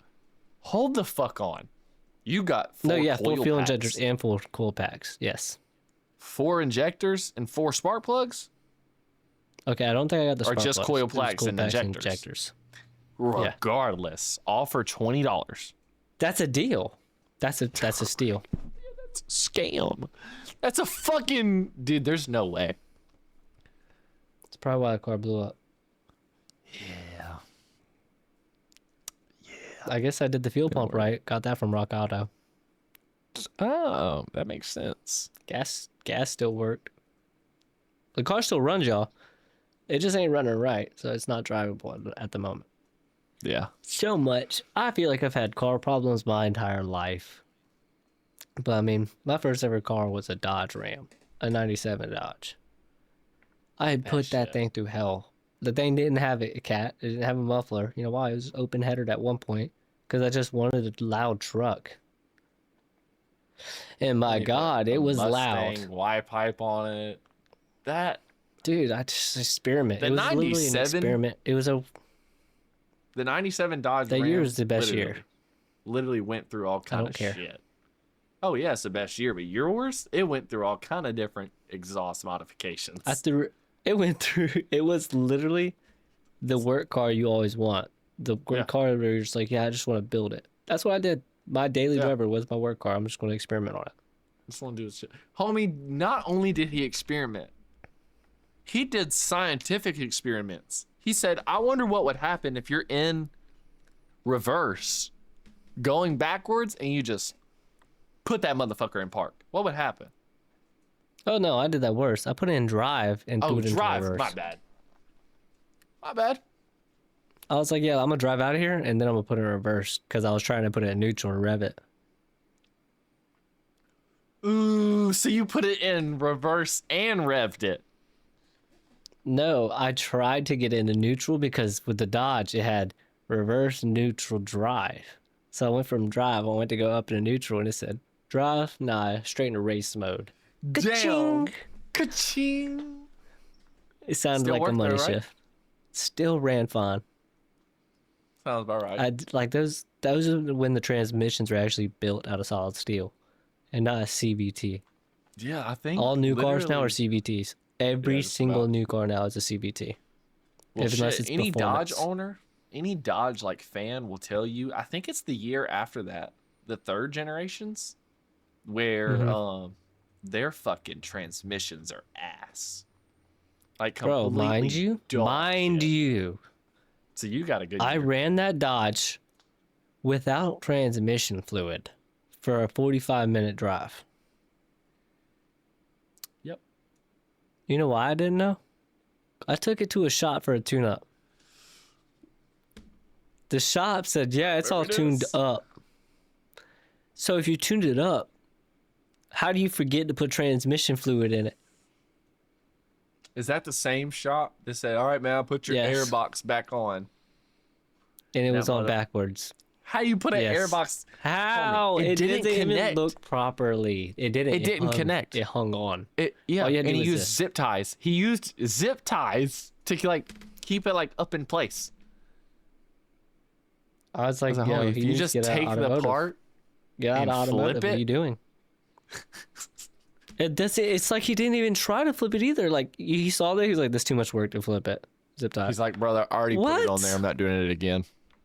B: Hold the fuck on. You got 4 coil
C: 4 fuel
B: packs.
C: injectors and 4 coil packs. Yes.
B: 4 injectors and 4 spark plugs?
C: Okay, I don't think I got the spark
B: just
C: plugs.
B: coil
C: It was
B: packs and
C: packs
B: injectors. Regardless, all for $20.
C: That's a deal. That's a steal.
B: That's a scam. That's a fucking dude. There's no way.
C: That's probably why the car blew up.
B: Yeah.
C: I guess I did the fuel pump right. Got that from Rock Auto.
B: Oh, that makes sense.
C: Gas still worked. The car still runs, y'all. It just ain't running right, so it's not drivable at the moment.
B: Yeah.
C: So much. I feel like I've had car problems my entire life. But I mean, my first ever car was a Dodge Ram, a 97 Dodge. I had put that thing through hell. The thing didn't have a cat. It didn't have a muffler. You know why? It was open headed at one point because I just wanted a loud truck. And my God, it was loud.
B: Y pipe on it. That
C: dude, I just experiment. It was
B: 97?
C: literally an experiment. It was the
B: 97 Dodge
C: That
B: Ram
C: year was the best year.
B: Literally went through all kind of shit. Oh yeah, it's the best year, but yours, it went through all kind of different exhaust modifications.
C: It was literally the work car you always want. The work car where you're just like, yeah, I just want to build it. That's what I did. My daily driver was my work car. I'm just going to experiment on it.
B: Just want to do this shit. Homie, not only did he experiment, he did scientific experiments. He said, I wonder what would happen if you're in reverse, going backwards, and you just put that motherfucker in park. What would happen?
C: Oh, no, I did that worse. I put it in drive and threw it into reverse.
B: My bad. My bad.
C: I was like, yeah, I'm going to drive out of here, and then I'm going to put it in reverse because I was trying to put it in neutral and rev it.
B: Ooh, so you put it in reverse and revved it.
C: No, I tried to get into neutral because with the Dodge, it had reverse, neutral, drive. So I went from drive, I went to go up into neutral, and it said, drive, nah, straight into race mode.
B: Damn. Ka-ching.
C: It sounded like a money shift. Still ran fine.
B: Sounds about right.
C: Those are when the transmissions were actually built out of solid steel and not a CVT.
B: Yeah, I think
C: all new cars now are CVTs. Every single new car now is a CVT.
B: Well, unless it's any Dodge owner, any Dodge like fan will tell you, I think it's the year after that, the third generations, where their fucking transmissions are ass. Like completely
C: mind you.
B: So you got a good
C: I
B: year.
C: ran that Dodge without transmission fluid for a 45-minute drive.
B: Yep.
C: You know why I didn't know? I took it to a shop for a tune-up. The shop said, yeah, it's all tuned up. So if you tuned it up, how do you forget to put transmission fluid in it?
B: Is that the same shop that said, all right, man, I'll put your air box back on?
C: And it was on backwards.
B: How you put an
C: Yes.
B: airbox?
C: How?
B: It didn't
C: even
B: connect.
C: look properly. It didn't.
B: It didn't
C: hung,
B: connect.
C: It hung on.
B: Yeah,
C: All you had to
B: and
C: do
B: he
C: was
B: used
C: this.
B: zip ties. He used zip ties to like keep it like up in place.
C: I was like,
B: I was like,
C: yo,
B: if
C: he
B: you
C: needs
B: just
C: to get out
B: take
C: of
B: the
C: automotive.
B: part,
C: Get out
B: and
C: of automotive.
B: flip
C: What are
B: it?
C: you doing? It's like he didn't even try to flip it either. Like he saw that, he was like, "This is too much work to flip it." Zip tie.
B: he's like, brother, I already put it on
C: What?
B: there. I'm not doing it again.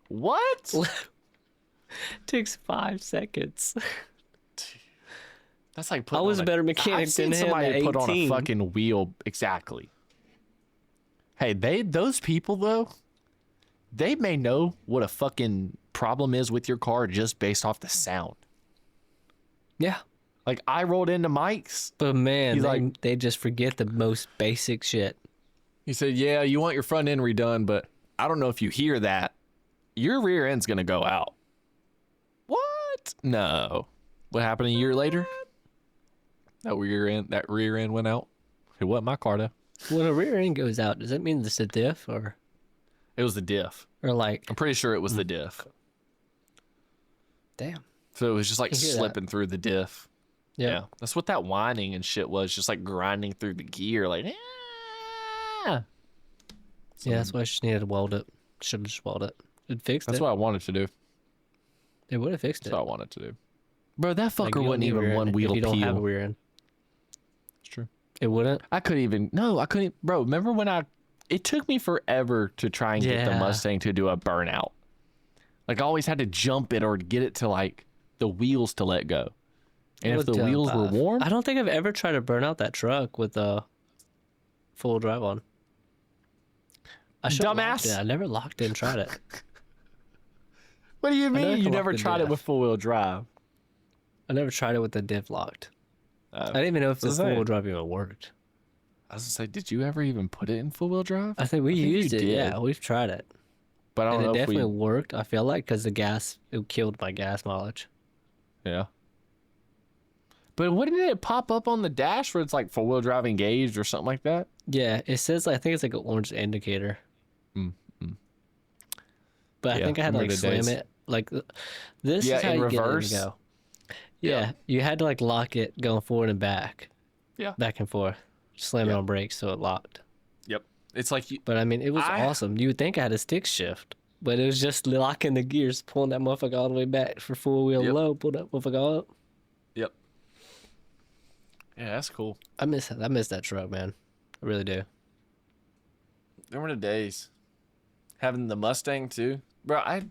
B: What?
C: Takes 5 seconds.
B: That's like
C: I
B: putting
C: was
B: on
C: a better mechanic
B: I've seen
C: than him
B: somebody
C: at
B: put on a
C: 18.
B: fucking wheel exactly. Hey, those people though, they may know what a fucking problem is with your car just based off the sound.
C: Yeah,
B: Like I rolled into Mike's.
C: but man,
B: He's
C: they just forget the most basic shit.
B: He said, "Yeah, you want your front end redone, but I don't know if you hear that. Your rear end's gonna go out." What? No. What happened a year later? That rear end went out. It wasn't my car though.
C: When a rear end goes out, does that mean it's a diff or
B: It was the diff.
C: like?
B: I'm pretty sure it was the diff.
C: Damn.
B: So it was just like
C: I hear that.
B: slipping through the diff.
C: Yeah.
B: Yeah. That's what that whining and shit was, just like grinding through the gear, like
C: Yeah, that's why I just needed to weld it. Should have just welded it. It fixed
B: That's
C: it.
B: what I wanted to do.
C: It would have fixed
B: That's
C: it.
B: what I wanted to do. Bro, that fucker
C: Like, you don't
B: wasn't
C: need
B: even
C: rear
B: one
C: end
B: wheel
C: if you don't have a
B: peel.
C: rear end.
B: It's true.
C: It wouldn't.
B: I couldn't, bro, remember when it took me forever to try and get the
C: Yeah.
B: Mustang to do a burnout. Like I always had to jump it or get it to like the wheels to let go. And if the wheels were warm,
C: I don't think I've ever tried to burn out that truck with a full drive on. I should've locked
B: Dumbass.
C: it. I never locked it and tried it.
B: what do you
C: know I
B: mean?
C: can
B: You
C: lock
B: never
C: the
B: tried it
C: diff.
B: with four wheel drive?
C: I never tried it with the diff locked. I didn't even know if the
B: That's what I'm
C: full wheel
B: saying.
C: drive even worked.
B: I was gonna say, did you ever even put it in full wheel drive?
C: I think we
B: you
C: used it.
B: did.
C: Yeah, we've tried it.
B: But I don't
C: And it
B: know if
C: definitely
B: we.
C: worked, I feel like, because it killed my gas mileage.
B: Yeah. But wouldn't it pop up on the dash where it's like four wheel drive engaged or something like that?
C: Yeah, it says, I think it's like an orange indicator. But I
B: Yeah,
C: think I had to like
B: remember the
C: slam
B: days.
C: it. Like this
B: Yeah,
C: is how
B: in
C: you get it
B: reverse.
C: to go.
B: Yeah.
C: Yeah, you had to like lock it going forward and back.
B: Yeah.
C: Back and forth. Slam it
B: Yeah.
C: on brakes so it locked.
B: Yep. It's like you.
C: But I mean, it was
B: I-
C: awesome. You would think I had a stick shift, but it was just locking the gears, pulling that motherfucker all the way back for full wheel
B: Yep.
C: low, pull that motherfucker up.
B: Yep. Yeah, that's cool.
C: I miss that truck, man. I really do.
B: There were the days. Having the Mustang too, bro. I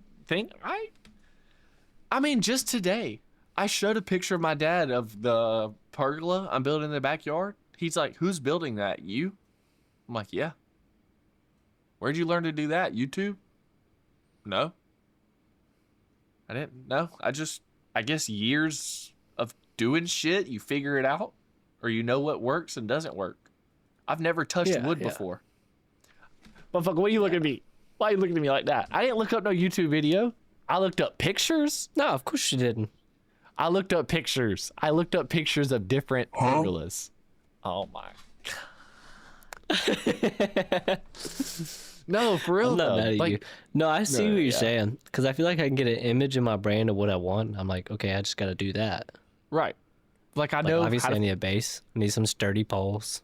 B: mean, just today, I showed a picture of my dad of the pergola I'm building in the backyard. He's like, "Who's building that? You?" I'm like, "Yeah." Where'd you learn to do that? YouTube? No. I didn't. No. I guess years of doing shit, you figure it out, or you know what works and doesn't work. I've never touched
C: Yeah,
B: wood
C: yeah.
B: before. Motherfucker, what are you looking at me? Why are you looking at me like that? I didn't look up no YouTube video. I looked up pictures.
C: No, of course you didn't.
B: I looked up pictures. I looked up pictures of different pergolas. Oh my. No, for real
C: I'm not
B: though.
C: mad at
B: Like,
C: you. No, I see
B: No,
C: what you're
B: yeah.
C: saying. Because I feel like I can get an image in my brain of what I want. I'm like, okay, I just got to do that.
B: right. Like I
C: Like,
B: know how
C: obviously, I
B: to,
C: need a base. I need some sturdy poles.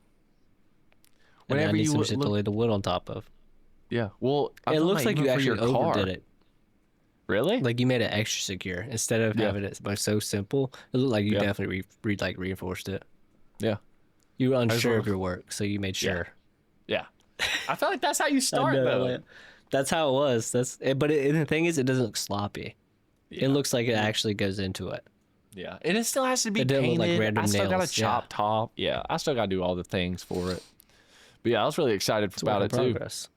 C: And then
B: whenever
C: I need
B: you
C: some shit to
B: look,
C: lay the wood on top of.
B: yeah. Well, I'm
C: It
B: talking
C: looks
B: about
C: like you
B: even for
C: actually
B: your car.
C: overdid it.
B: Really?
C: Like you made it extra secure instead of
B: Yeah.
C: having it so simple. It looked like you
B: Yeah.
C: definitely reinforced it.
B: Yeah.
C: You were
B: just
C: unsure
B: wanna-
C: of your work, so you made sure.
B: Yeah. I feel like that's how you start
C: I know,
B: though.
C: like, that's how it was. And the thing is, it doesn't look sloppy.
B: Yeah.
C: It looks like it actually goes into it.
B: Yeah, and it still has to be
C: It didn't
B: painted.
C: look like random
B: I still got
C: nails,
B: a chop top. Yeah, I still got to do all the things for it. But yeah, I was really excited
C: It's
B: about
C: work
B: it
C: in
B: too.
C: progress.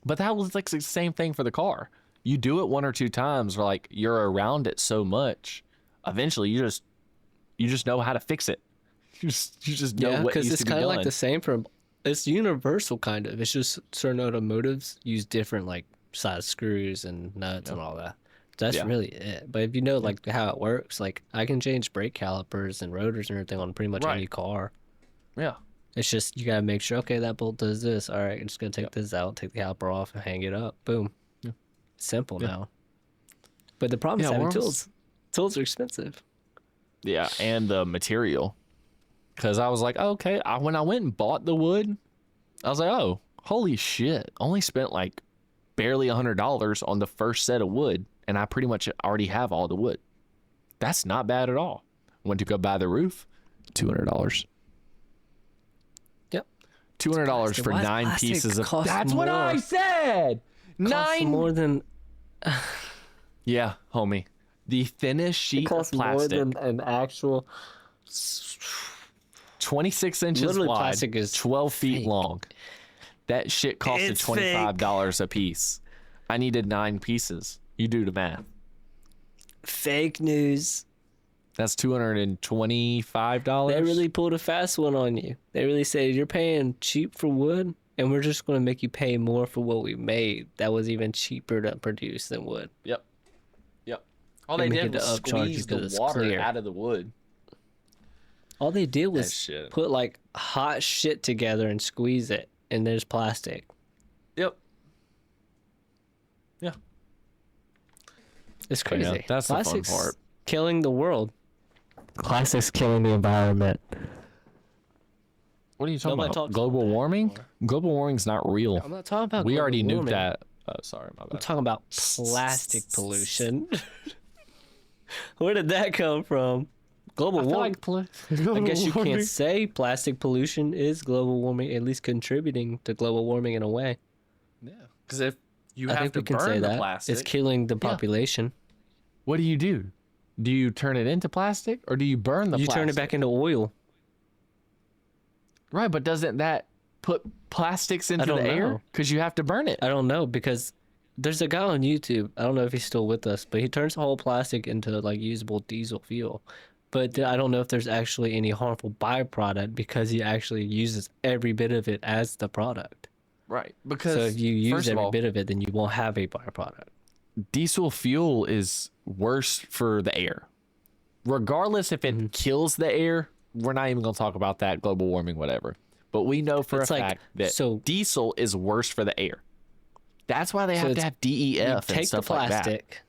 B: But that was like the same thing for the car. You do it one or two times, or like you're around it so much, eventually you just know how to fix it. You just know
C: Yeah,
B: what
C: because
B: needs
C: it's
B: to be
C: kind of
B: done.
C: like the same for. It's universal, kind of. It's just certain automotives use different like size screws and nuts and all that. That's
B: Yeah.
C: really it. But if you know like how it works, like I can change brake calipers and rotors and everything on pretty much
B: Right.
C: any car.
B: Yeah,
C: It's just you gotta make sure. Okay, that bolt does this. All right, I'm just gonna take this out, take the caliper off, and hang it up. Boom.
B: Yeah.
C: Simple
B: Yeah.
C: now. But the problem is
B: Yeah,
C: having
B: worms-
C: tools. Tools are expensive.
B: Yeah, and the material. Because I was like, okay, when I went and bought the wood, I was like, oh, holy shit. Only spent like barely $100 on the first set of wood, and I pretty much already have all the wood. That's not bad at all. Went to go buy the roof, $200.
C: Yep.
B: $200 for
C: Why does
B: 9
C: plastic
B: pieces of.
C: cost
B: That's what I
C: more?
B: said.
C: Costs
B: 9.
C: more than
B: Yeah, homie. The thinnest sheet of
C: costs more
B: plastic,
C: than an actual.
B: 26 inches
C: Literally,
B: wide,
C: plastic is
B: 12 feet
C: fake.
B: long. That shit costed
C: It's
B: $25 a piece. I needed 9 pieces. You do the math.
C: Fake news.
B: That's $225.
C: They really pulled a fast one on you. They really said you're paying cheap for wood, and we're just going to make you pay more for what we made. That was even cheaper to produce than wood.
B: Yep. All
C: They
B: they
C: make
B: did
C: it
B: was
C: to upcharge you
B: squeeze
C: 'cause
B: the
C: it's
B: water
C: clear.
B: out of the wood.
C: All they did was
B: shit.
C: put like hot shit together and squeeze it, and there's plastic.
B: Yep. Yeah.
C: It's
B: But yeah,
C: crazy.
B: that's the fun
C: Plastic's
B: part.
C: killing the world. Plastic's killing the environment.
B: What are you talking
C: Nobody
B: about?
C: talks
B: Global
C: about that
B: warming?
C: anymore.
B: Global warming's not real.
C: I'm not talking about
B: We
C: global
B: already knew
C: warming.
B: that. Oh, sorry, my
C: I'm
B: bad.
C: talking about plastic pollution. Where did that come from? Global
B: I feel
C: warming.
B: like
C: I guess you can't say plastic pollution is global warming, at least contributing to global warming in a way.
B: Yeah, because if you
C: I
B: have
C: think
B: to
C: we can
B: burn
C: say
B: the
C: that.
B: plastic,
C: It's killing the population.
B: what do? Do you turn it into plastic or do you burn the
C: You
B: plastic?
C: turn it back into oil.
B: Right, but doesn't that put plastics into the
C: don't
B: air?
C: know.
B: Because you have to burn it.
C: I don't know, because there's a guy on YouTube. I don't know if he's still with us, but he turns the whole plastic into like usable diesel fuel. But I don't know if there's actually any harmful byproduct because he actually uses every bit of it as the product.
B: Right, because
C: So if you use
B: first of
C: every
B: all,
C: bit of it, then you won't have a byproduct.
B: diesel fuel is worse for the air. Regardless if it
C: Mm-hmm.
B: kills the air, we're not even going to talk about that, global warming, whatever. But we know for
C: It's
B: a
C: like-
B: fact that
C: so-
B: diesel is worse for the air. That's why they have to
C: it's-
B: have
C: You
B: DEF and
C: take the
B: stuff like that.
C: plastic.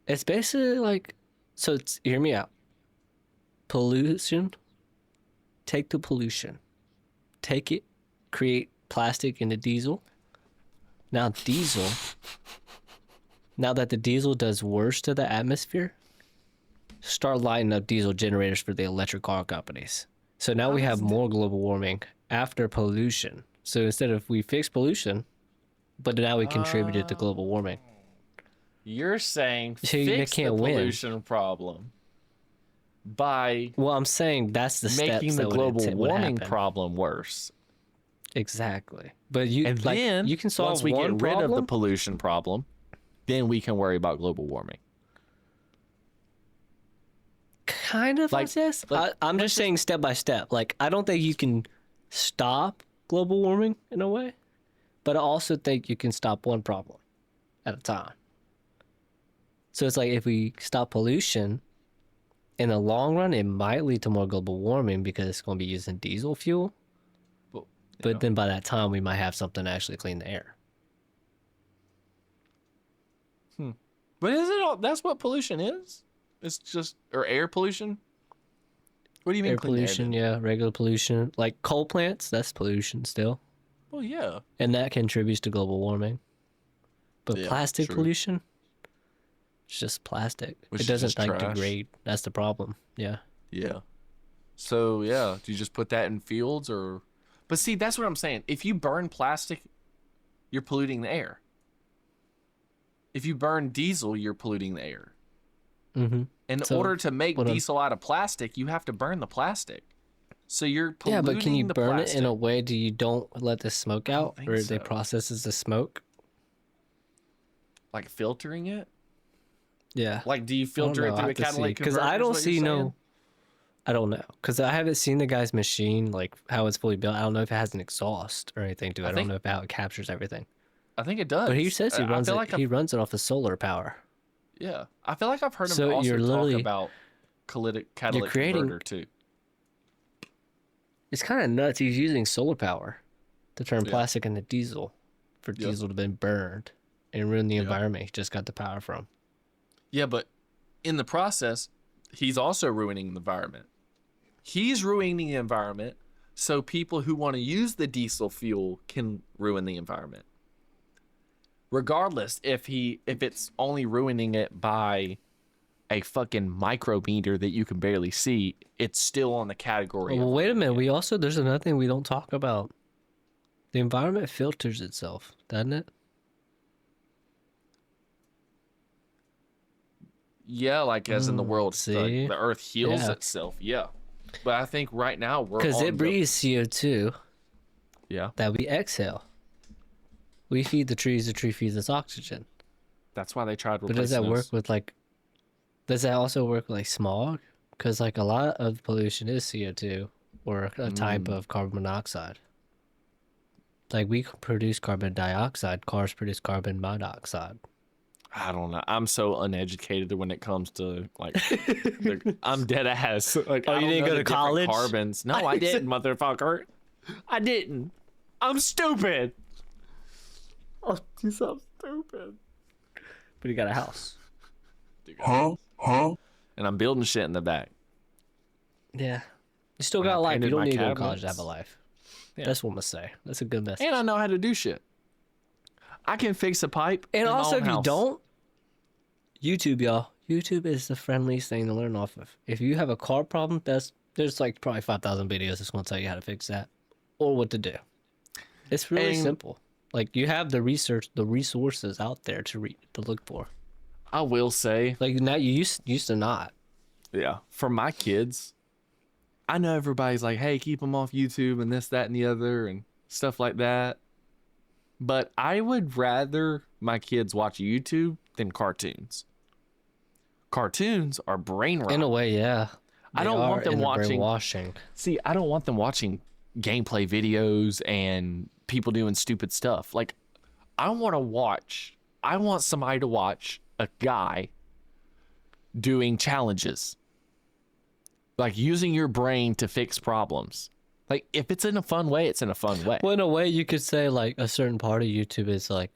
C: It's basically like, so it's, hear me out. Pollution. Take the pollution. Take it, create plastic into diesel. Now diesel, now that the diesel does worse to the atmosphere, start lighting up diesel generators for the electric car companies. So now we have more global warming after pollution. So instead of we fix pollution, but now we contributed to global warming.
B: You're saying
C: So you
B: fix the
C: can't win.
B: pollution problem by
C: Well, I'm saying that's the steps
B: making the
C: that
B: global
C: would
B: warming
C: happen.
B: problem worse.
C: Exactly. But you
B: And
C: like
B: then
C: you can solve
B: once we
C: one
B: get rid of the
C: problem.
B: pollution problem, then we can worry about global warming.
C: Kind of,
B: Like-
C: I guess.
B: like,
C: I'm just saying step by step. Like, I don't think you can stop global warming in a way, but I also think you can stop one problem at a time. So it's like if we stop pollution, in the long run, it might lead to more global warming because it's going to be using diesel fuel. But then by that time, we might have something to actually clean the air.
B: But is it all? That's what pollution is. It's just or air pollution. What do you mean
C: Air
B: clean
C: pollution,
B: air, then?
C: yeah, regular pollution. Like coal plants, that's pollution still.
B: Well, yeah.
C: And that contributes to global warming. But
B: Yeah,
C: plastic
B: true.
C: pollution, it's just plastic.
B: Which
C: It
B: is
C: doesn't
B: just
C: like
B: trash.
C: degrade. That's the problem. Yeah.
B: Yeah. So yeah, do you just put that in fields or? But see, that's what I'm saying. If you burn plastic, you're polluting the air. If you burn diesel, you're polluting the air.
C: Mm-hmm.
B: In
C: So,
B: order to make
C: what I'm-
B: diesel out of plastic, you have to burn the plastic. So you're
C: Yeah,
B: polluting
C: but can you
B: the
C: burn
B: plastic.
C: it in a way do you don't let the smoke out,
B: think
C: or
B: so.
C: they processes the smoke?
B: Like filtering it?
C: Yeah.
B: Like, do you filter it through a catalytic
C: because
B: converter?
C: I
B: is
C: don't
B: what you're
C: see no.
B: saying?
C: I don't know because I haven't seen the guy's machine like how it's fully built. I don't know if it has an exhaust or anything to it. I don't
B: think-
C: know if how it captures everything.
B: I think it does.
C: But he says he
B: I
C: runs
B: feel
C: it.
B: like
C: He
B: I've-
C: runs it off of solar power.
B: yeah, I feel like I've heard him
C: So
B: also
C: you're
B: talk
C: literally-
B: about catalytic
C: creating-
B: converter too.
C: It's kind of nuts. He's using solar power to turn
B: Yeah.
C: plastic into diesel for
B: Yep.
C: diesel to be burned and ruin the
B: Yep.
C: environment he just got the power from.
B: Yeah, but in the process, he's also ruining the environment. He's ruining the environment so people who want to use the diesel fuel can ruin the environment. Regardless if it's only ruining it by a fucking micrometer that you can barely see, it's still on the category.
C: Well, wait a minute. There's another thing we don't talk about. The environment filters itself, doesn't it?
B: Yeah, like as in the world,
C: see?
B: the Earth heals
C: Yeah.
B: itself. Yeah, but I think right now we're
C: Because
B: on
C: it breathes CO2
B: Yeah,
C: that we exhale. We feed the trees, the tree feeds us oxygen.
B: that's why they tried
C: But
B: replacing
C: does that work
B: us.
C: with like? Does that also work with like smog? Because like a lot of pollution is CO2 or a type of carbon monoxide. Like we produce carbon dioxide, cars produce carbon monoxide.
B: I don't know. I'm so uneducated when it comes to like. I'm dead ass. Like,
C: Oh,
B: I
C: you
B: don't
C: didn't
B: know
C: go
B: the
C: to
B: different
C: college?
B: Carbons. No, I didn't, motherfucker. I didn't. I'm stupid. Oh, you're so stupid.
C: But you got a house.
B: And I'm building shit in the back.
C: Yeah. You still
B: When
C: got
B: I
C: a life. You
B: painted
C: don't
B: my
C: need to go to college to
B: cabinets.
C: have a life.
B: Yeah.
C: That's what I'm gonna say. That's a good message.
B: And I know how to do shit. I can fix a pipe.
C: And
B: in my
C: also,
B: own
C: if you
B: house.
C: don't, YouTube, y'all. YouTube is the friendliest thing to learn off of. If you have a car problem, there's like probably 5,000 videos that's gonna tell you how to fix that or what to do. It's really
B: And-
C: simple. Like you have the resources out there to look for.
B: I will say,
C: Like now you used to not.
B: yeah, for my kids, I know everybody's like, hey, keep them off YouTube and this, that, and the other and stuff like that. But I would rather my kids watch YouTube than cartoons. Cartoons are brain rot.
C: In a way, yeah.
B: I
C: They
B: don't want
C: are
B: them
C: in the
B: watching-
C: brainwashing.
B: See, I don't want them watching gameplay videos and people doing stupid stuff. Like, I want somebody to watch a guy doing challenges. Like, using your brain to fix problems. Like, if it's in a fun way, it's in a fun way.
C: Well, in a way, you could say like a certain part of YouTube is like,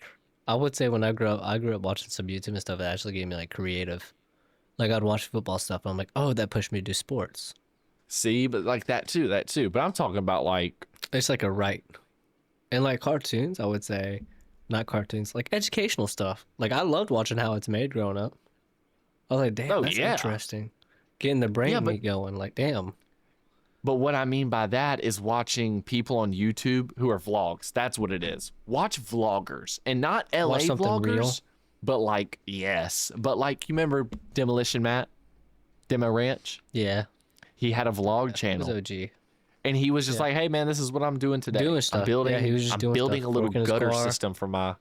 C: I would say when I grew up watching some YouTube and stuff. It actually gave me like creative. Like I'd watch football stuff. And I'm like, oh, that pushed me to do sports.
B: See, but like that too. But I'm talking about like,
C: It's like a right. And like cartoons, I would say, not cartoons, like educational stuff. Like I loved watching How It's Made growing up. I was like, damn,
B: Oh,
C: that's
B: yeah.
C: interesting. Getting the brain
B: Yeah, but-
C: meat going. Like, damn.
B: but what I mean by that is watching people on YouTube who are vlogs. That's what it is. Watch vloggers and not LA
C: Watch something
B: vloggers,
C: real.
B: but like, yes. But like, you remember Demolition Matt? Demo Ranch?
C: Yeah.
B: He had a vlog
C: It
B: channel.
C: was OG.
B: And he was just
C: Yeah.
B: like, "Hey man, this is what I'm doing today.
C: Doing
B: I'm
C: stuff.
B: building.
C: Yeah, he was just
B: I'm
C: doing
B: building
C: stuff,
B: a little
C: working his
B: gutter
C: car.
B: system for my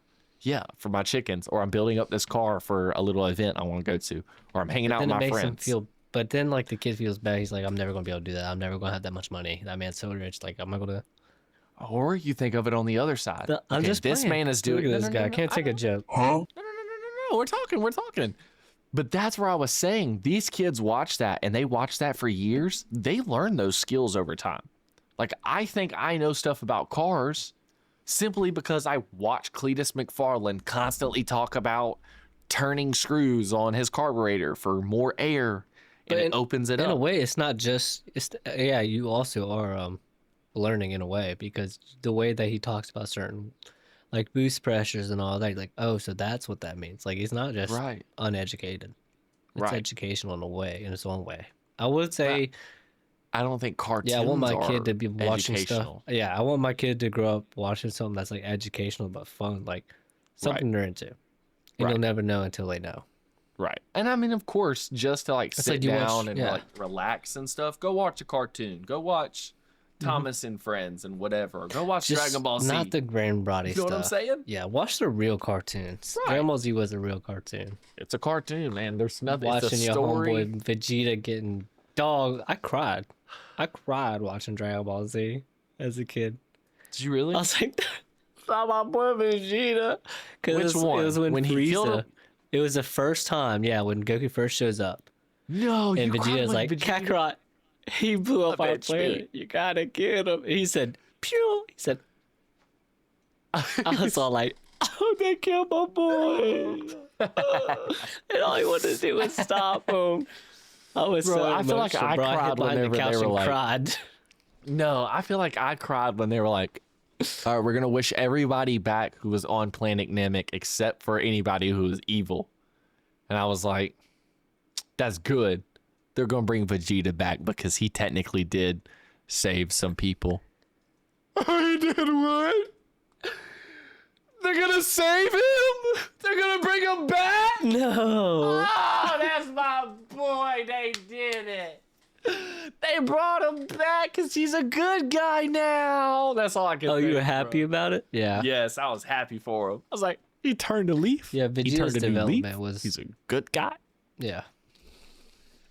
B: chickens, or I'm building up this car for a little event I want to go to, or I'm hanging out with
C: Then it
B: my
C: makes him
B: friends."
C: feel. But then like the kid feels bad. He's like, I'm never gonna be able to do that. I'm never gonna have that much money. That man's so rich. Like I'm not gonna.
B: Or you think of it on the other side.
C: I'm
B: Okay,
C: just
B: this
C: playing.
B: man is
C: Look
B: doing.
C: at this guy. I can't take a joke.
B: No. We're talking. But that's where I was saying these kids watch that and they watch that for years. They learn those skills over time. Like I think I know stuff about cars simply because I watch Cletus McFarland constantly talk about turning screws on his carburetor for more air and
C: But
B: it opens it
C: In
B: up.
C: a way, it's not just. It's yeah. You also are learning in a way because the way that he talks about certain like boost pressures and all that. Like, oh, so that's what that means. Like he's not just
B: Right.
C: uneducated. It's
B: Right.
C: educational in a way, in its own way. I would say.
B: I don't think cartoons
C: Yeah, I want my
B: are
C: kid to be watching stuff.
B: educational.
C: Yeah, I want my kid to grow up watching something that's like educational but fun, like something they're into. And
B: Right.
C: you'll never know until they know.
B: Right. And I mean, of course, just to like sit
C: like you watch-
B: down and
C: yeah.
B: like relax and stuff, go watch a cartoon. Go watch Thomas and Friends and whatever. Go watch
C: Just
B: Dragon Ball Z.
C: not the grand body
B: You know
C: stuff.
B: what I'm saying?
C: Yeah, watch the real cartoons.
B: Right.
C: Dragon Ball Z was a real cartoon.
B: It's a cartoon, man. There's nothing.
C: Watching
B: It's a
C: your
B: story.
C: homeboy Vegeta getting dog. I cried watching Dragon Ball Z as a kid.
B: Did you really?
C: I was like, "Stop my boy Vegeta."
B: Which one?
C: It was when
B: When he killed
C: Frieza.
B: him?
C: It was the first time, yeah, when Goku first shows up.
B: No,
C: And
B: you cried
C: Vegeta's
B: when
C: like,
B: Vegeta-
C: Kakarot, he blew up our
B: Avenge me."
C: planet. You gotta get him. He said, pew. He said, I was all like, Oh, they killed my boy. And all he wanted to do was stop him. I was
B: Bro,
C: so
B: I feel like
C: emotional,
B: I
C: bro. I
B: cried
C: hid behind the
B: whenever they
C: couch
B: were
C: and
B: like-
C: cried.
B: No, I feel like I cried when they were like, all right, we're going to wish everybody back who was on Planet Namek except for anybody who was evil. And I was like, that's good. They're going to bring Vegeta back because he technically did save some people. He did what? They're going to save him? They're going to bring him back?
C: No.
B: Oh, that's my boy. They did it. They brought him back because he's a good guy now. That's all I can
C: Oh,
B: think,
C: you were happy
B: bro.
C: about it? Yeah.
B: Yes, I was happy for him. I was like, he turned a leaf.
C: Yeah,
B: he
C: Vegeta's
B: turned a new
C: development
B: leaf.
C: was-
B: He's a good guy.
C: Yeah.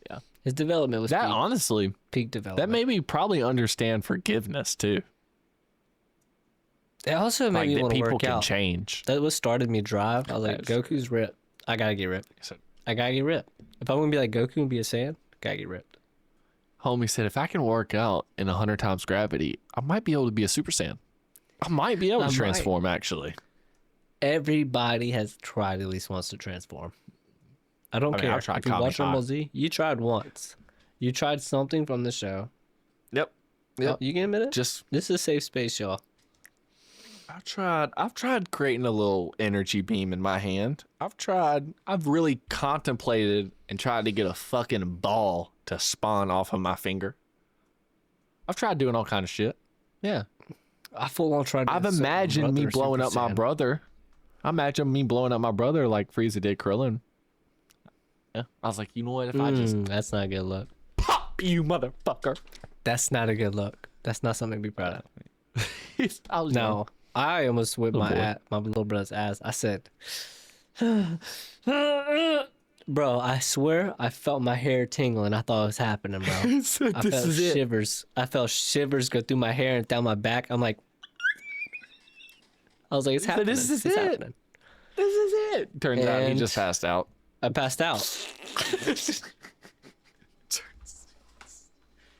B: Yeah.
C: His development was
B: That
C: peak,
B: honestly,
C: peak
B: that
C: development.
B: made me probably understand forgiveness too.
C: It also made
B: Like
C: me
B: that
C: want to
B: people
C: work
B: can
C: out.
B: change.
C: That was started me drive. I was like,
B: That's
C: Goku's ripped. I gotta get ripped. I gotta get ripped. If I want to be like Goku and be a Saiyan, gotta get ripped.
B: Homie said, if I can work out in 100 times gravity, I might be able to be a Super Saiyan. I might be able
C: I
B: to
C: might.
B: transform actually.
C: Everybody has tried at least once to transform. I don't
B: I mean,
C: care.
B: I've tried
C: If you watch
B: Kami-Ha.
C: Dragon Ball Z, you tried once. You tried something from the show.
B: Yep.
C: Oh, you can admit it?
B: Just
C: This is a safe space, y'all.
B: I've tried creating a little energy beam in my hand. I've really contemplated and tried to get a fucking ball to spawn off of my finger. I've tried doing all kind of shit. Yeah.
C: I full on tried to
B: I've
C: get Super
B: imagined me
C: Brother,
B: blowing
C: Super
B: up my
C: Saiyan.
B: brother. I imagine me blowing up my brother like Frieza did Krillin. Yeah. I was like, you know what? If I just
C: That's not a good look.
B: pop you, motherfucker.
C: That's not a good look. That's not something to be proud of.
B: I was
C: No, I almost whipped
B: Little boy.
C: my little brother's ass. I said, bro, I swear I felt my hair tingling. I thought it was happening, bro. I felt shivers. I felt shivers go through my hair and down my back. I'm like, I was like, it's
B: said,
C: happening.
B: "This is
C: It's
B: it."
C: happening.
B: This is it. Turns out he
C: And-
B: just passed out.
C: I passed out.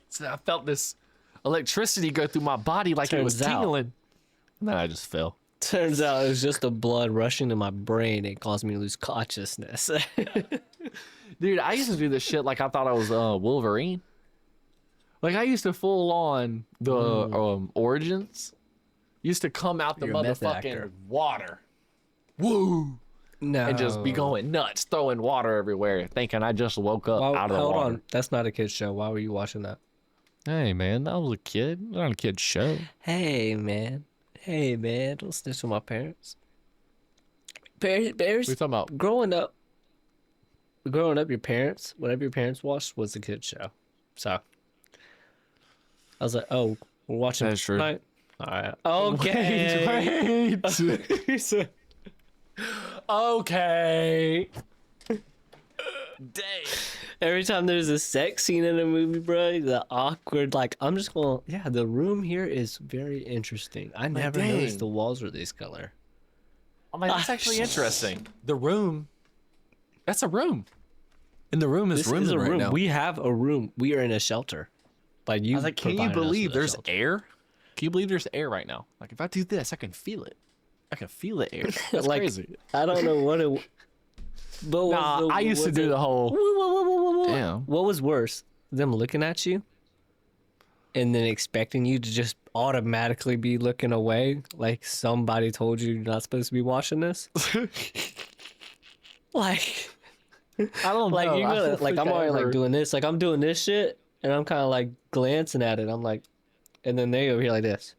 B: So I felt this electricity go through my body like it was
C: Turns out-
B: tingling. And then I just fell.
C: Turns out it was just the blood rushing to my brain. It caused me to lose consciousness.
B: Dude, I used to do this shit like I thought I was Wolverine. Like I used to full on the Origins. Used to come out the
C: You're a method
B: motherfucking
C: actor.
B: water. Woo!
C: No.
B: And just be going nuts, throwing water everywhere, thinking I just woke up
C: Why-
B: out of the
C: hold
B: water.
C: on. That's not a kid's show. Why were you watching that?
B: Hey man, I was a kid. Not a kid's show.
C: Hey, man. Hey, man. Don't snitch on my parents. Bears,
B: We talking about
C: growing up, your parents, whatever your parents watched was a kid's show. So I was like, oh, we're watching
B: That's true.
C: tonight? All right. Okay.
B: Wait. Okay. Dang.
C: Every time there's a sex scene in a movie, bro, the awkward, like, I'm just going, yeah, the room here is very interesting. I never
B: dang.
C: noticed the walls were this color.
B: I'm like, that's actually interesting. The room. That's a room. And the room is
C: This is
B: rooming
C: a
B: right
C: room.
B: now.
C: We have a room. We are in a shelter. Like, you
B: I was like, can you
C: provided us
B: believe
C: with a
B: there's
C: shelter.
B: air? Can you believe there's air right now? Like if I do this, I can feel it. I can feel the air. That's
C: Like,
B: crazy.
C: I don't know what it. But
B: Nah, I used to do the whole. Damn.
C: What was worse, them looking at you, and then expecting you to just automatically be looking away, like somebody told you you're not supposed to be watching this? Like,
B: I don't
C: like
B: know.
C: you're
B: I
C: gonna
B: don't
C: like
B: think
C: I'm
B: I
C: already
B: ever-
C: like doing this, like I'm doing this shit, and I'm kind of like glancing at it. I'm like, and then they over here like this.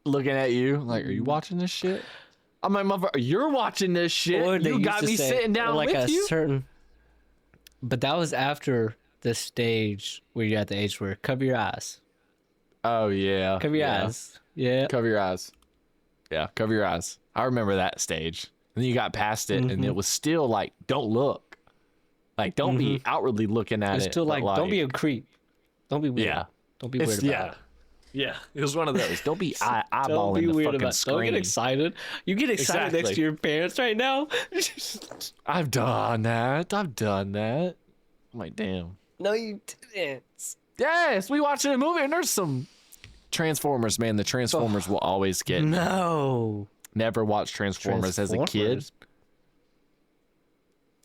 B: looking at you like, are you watching this shit? I'm like, motherfucker, you're watching this shit.
C: Or they
B: You
C: used
B: got
C: to
B: me
C: say,
B: sitting down
C: like
B: with
C: a
B: you.
C: certain. But that was after the stage where you're at the age where cover your eyes,
B: Oh yeah.
C: cover your
B: yeah.
C: eyes, yeah.
B: Cover your eyes. Yeah, cover your eyes. I remember that stage. And then you got past it, and it was still like, don't look. Like, don't be outwardly looking at
C: It's
B: it.
C: still
B: but,
C: like, don't be a creep, don't be weird.
B: Yeah.
C: Don't be weird about
B: yeah.
C: it.
B: Yeah, it was one of those. Don't be
C: Don't
B: eyeballing
C: be
B: the
C: weird
B: fucking
C: about it. Don't
B: screen.
C: get excited. You get excited next
B: Exactly.
C: to your parents right now.
B: I've done that. I'm like, damn.
C: No, you didn't.
B: Yes, we watching a movie and there's some Transformers, man. The Transformers will always get me.
C: No.
B: Never watched Transformers as a kid.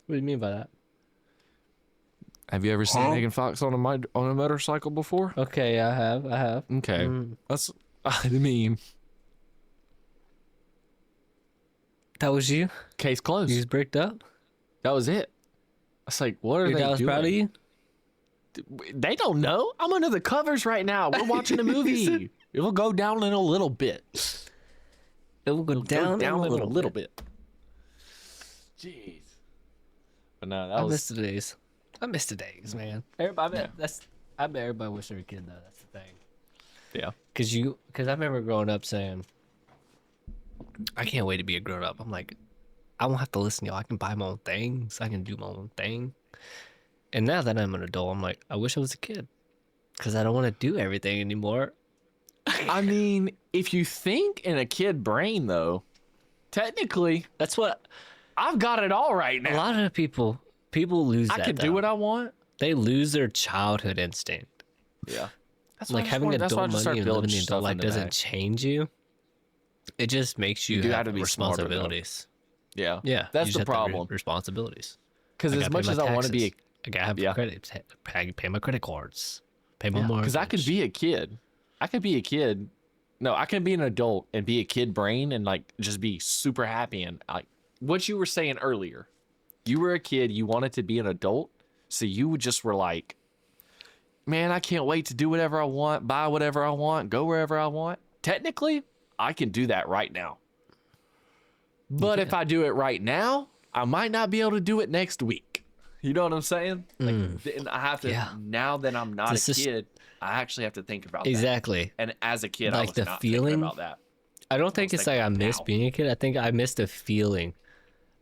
C: What do you mean by that?
B: Have you ever seen Megan Fox on a motorcycle before?
C: Okay, I have.
B: Okay. That's, I mean,
C: That was you?
B: case closed.
C: You just bricked up?
B: That was it. It's like, what are
C: Your
B: they
C: dad was
B: doing?
C: proud of you?
B: They don't know. I'm under the covers right now. We're watching a movie. It will go down in a little bit.
C: It will go down,
B: in
C: a
B: little bit. Jeez. But no, that
C: I
B: was
C: miss the days. I miss the days, man. Everybody, I bet everybody wish they were a kid though. That's the thing.
B: yeah.
C: Cause I remember growing up saying, I can't wait to be a grown up. I'm like, I won't have to listen to y'all. I can buy my own things. I can do my own thing. And now that I'm an adult, I'm like, I wish I was a kid, cause I don't want to do everything anymore.
B: I mean, if you think in a kid brain, though, technically,
C: That's what
B: I've got it all right
C: a
B: now.
C: lot of people lose.
B: I
C: that,
B: can do
C: though.
B: what I want.
C: They lose their childhood instinct.
B: Yeah. That's
C: Like having
B: that's why I
C: adult
B: just
C: money
B: start
C: and
B: building
C: living the
B: stuff
C: adult life
B: into
C: doesn't
B: that.
C: change you. It just makes you,
B: do
C: have
B: have to be smarter, though.
C: responsibilities.
B: Yeah.
C: Yeah,
B: That's
C: you just
B: the
C: have to have
B: problem.
C: responsibilities.
B: Because
C: I
B: as
C: gotta
B: much
C: pay
B: as
C: my
B: I want to be,
C: taxes. I gotta have
B: Yeah.
C: credit, pay my credit cards, pay my mortgage.
B: because I could be a kid. I could be a kid. No, I can be an adult and be a kid brain and like just be super happy and like what you were saying earlier. You were a kid. You wanted to be an adult, so you just were like, man, I can't wait to do whatever I want, buy whatever I want, go wherever I want. Technically, I can do that right now. But if I do it right now, I might not be able to do it next week. You know what I'm saying? Like, then I have to,
C: Yeah.
B: now that I'm not
C: This
B: a
C: is-
B: kid, I actually have to think about that.
C: Exactly.
B: And as a kid, I
C: Like
B: was
C: the
B: not
C: feeling-
B: thinking about that.
C: I don't think
B: was
C: it's like I
B: thinking
C: miss
B: now.
C: being a kid. I think I miss the feeling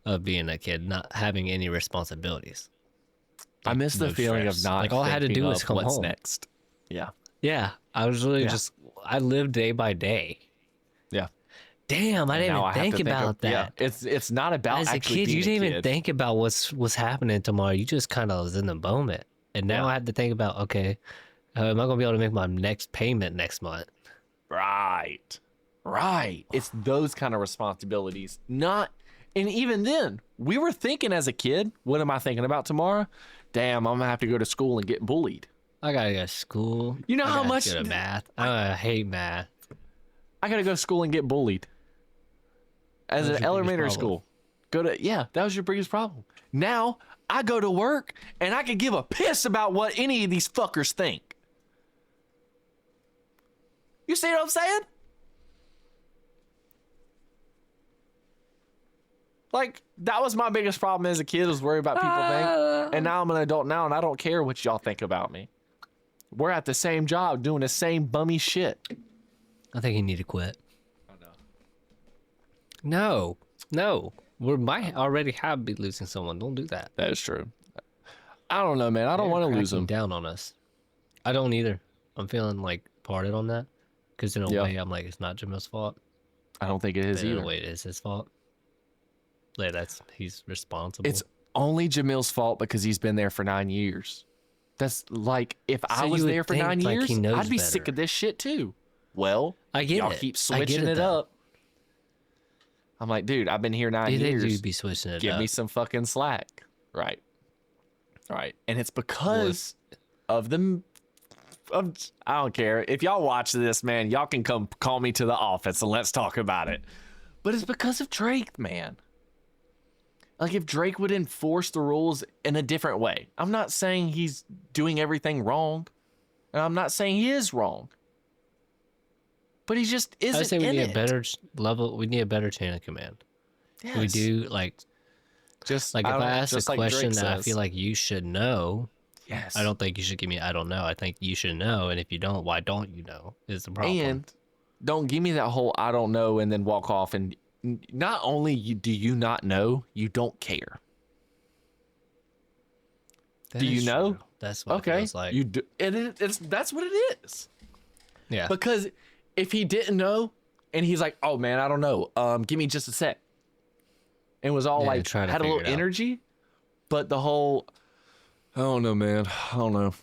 C: of being a kid, not having any responsibilities.
B: I miss the
C: no
B: feeling
C: stress.
B: of not
C: Like, all I had to
B: thinking
C: do was
B: of
C: come
B: what's
C: home.
B: next. Yeah.
C: Yeah, I was really
B: Yeah.
C: I lived day by day.
B: Yeah.
C: Damn, I didn't
B: Now
C: even
B: I have to
C: think about
B: of, yeah,
C: that.
B: it's not about
C: As a
B: actually
C: kid,
B: being
C: you didn't
B: a
C: even
B: kid.
C: think about what's happening tomorrow. You just kind of was in the moment. And now
B: Yeah.
C: I have to think about, okay, am I going to be able to make my next payment next month?
B: Right. Right. It's those kind of responsibilities. Not, and even then, we were thinking as a kid, what am I thinking about tomorrow? Damn, I'm gonna have to go to school and get bullied.
C: I got to go to school.
B: You know
C: I
B: how
C: gotta
B: much
C: go to math. I hate math.
B: I gotta go to school and get bullied. As
C: That was
B: an
C: your biggest
B: elementary
C: problem.
B: school. Yeah, that was your biggest problem. Now I go to work and I can give a piss about what any of these fuckers think. You see what I'm saying? Like, that was my biggest problem as a kid, was worried about people think. And now I'm an adult now and I don't care what y'all think about me. We're at the same job doing the same bummy shit.
C: I think you need to quit.
B: Oh no.
C: No. We might already have be losing someone. Don't do that.
B: That is true. I don't know, man. I don't want to lose
C: Cracking
B: them.
C: down on us. I don't either. I'm feeling like parted on that. Because in a
B: Yeah.
C: way, I'm like, it's not Jamil's fault.
B: I don't think it is
C: But in
B: either.
C: a way, it is his fault. Like, he's responsible.
B: It's only Jamil's fault because he's been there for 9 years. That's like, if I
C: So
B: was
C: you would
B: there for
C: think,
B: 9
C: like,
B: years,
C: he knows
B: I'd be
C: better.
B: sick of this shit too. Well,
C: I get
B: y'all
C: it.
B: keep
C: I get
B: switching it
C: though.
B: up. I'm like, dude, I've been here 9
C: You think
B: years.
C: you'd be switching it
B: Give
C: up?
B: me some fucking slack. Right. Right. And it's because of them. I don't care. If y'all watch this, man, y'all can come call me to the office and let's talk about it. But it's because of Drake, man. Like, if Drake would enforce the rules in a different way. I'm not saying he's doing everything wrong. And I'm not saying he is wrong. But he just isn't
C: I say we
B: in
C: need
B: it.
C: a better level. We need a better chain of command. We
B: Yes.
C: do like
B: Just
C: if
B: don't-
C: I ask a
B: just like
C: question
B: Drake
C: that I
B: says.
C: feel like you should know,
B: Yes.
C: I don't think you should give me I don't know. I think you should know, and if you don't, why don't you know? Is the problem.
B: And don't give me that whole I don't know and then walk off. And not only do you not know, you don't care.
C: That
B: do you
C: is
B: know?
C: true. That's what it
B: Okay,
C: feels like.
B: you do, and that's what it is.
C: Yeah.
B: Because if he didn't know, and he's like, "Oh man, I don't know. Give me just a sec," and was all
C: Yeah,
B: like
C: try to
B: had a
C: figure
B: little
C: it out.
B: energy, but the whole, I don't know, man. I don't know.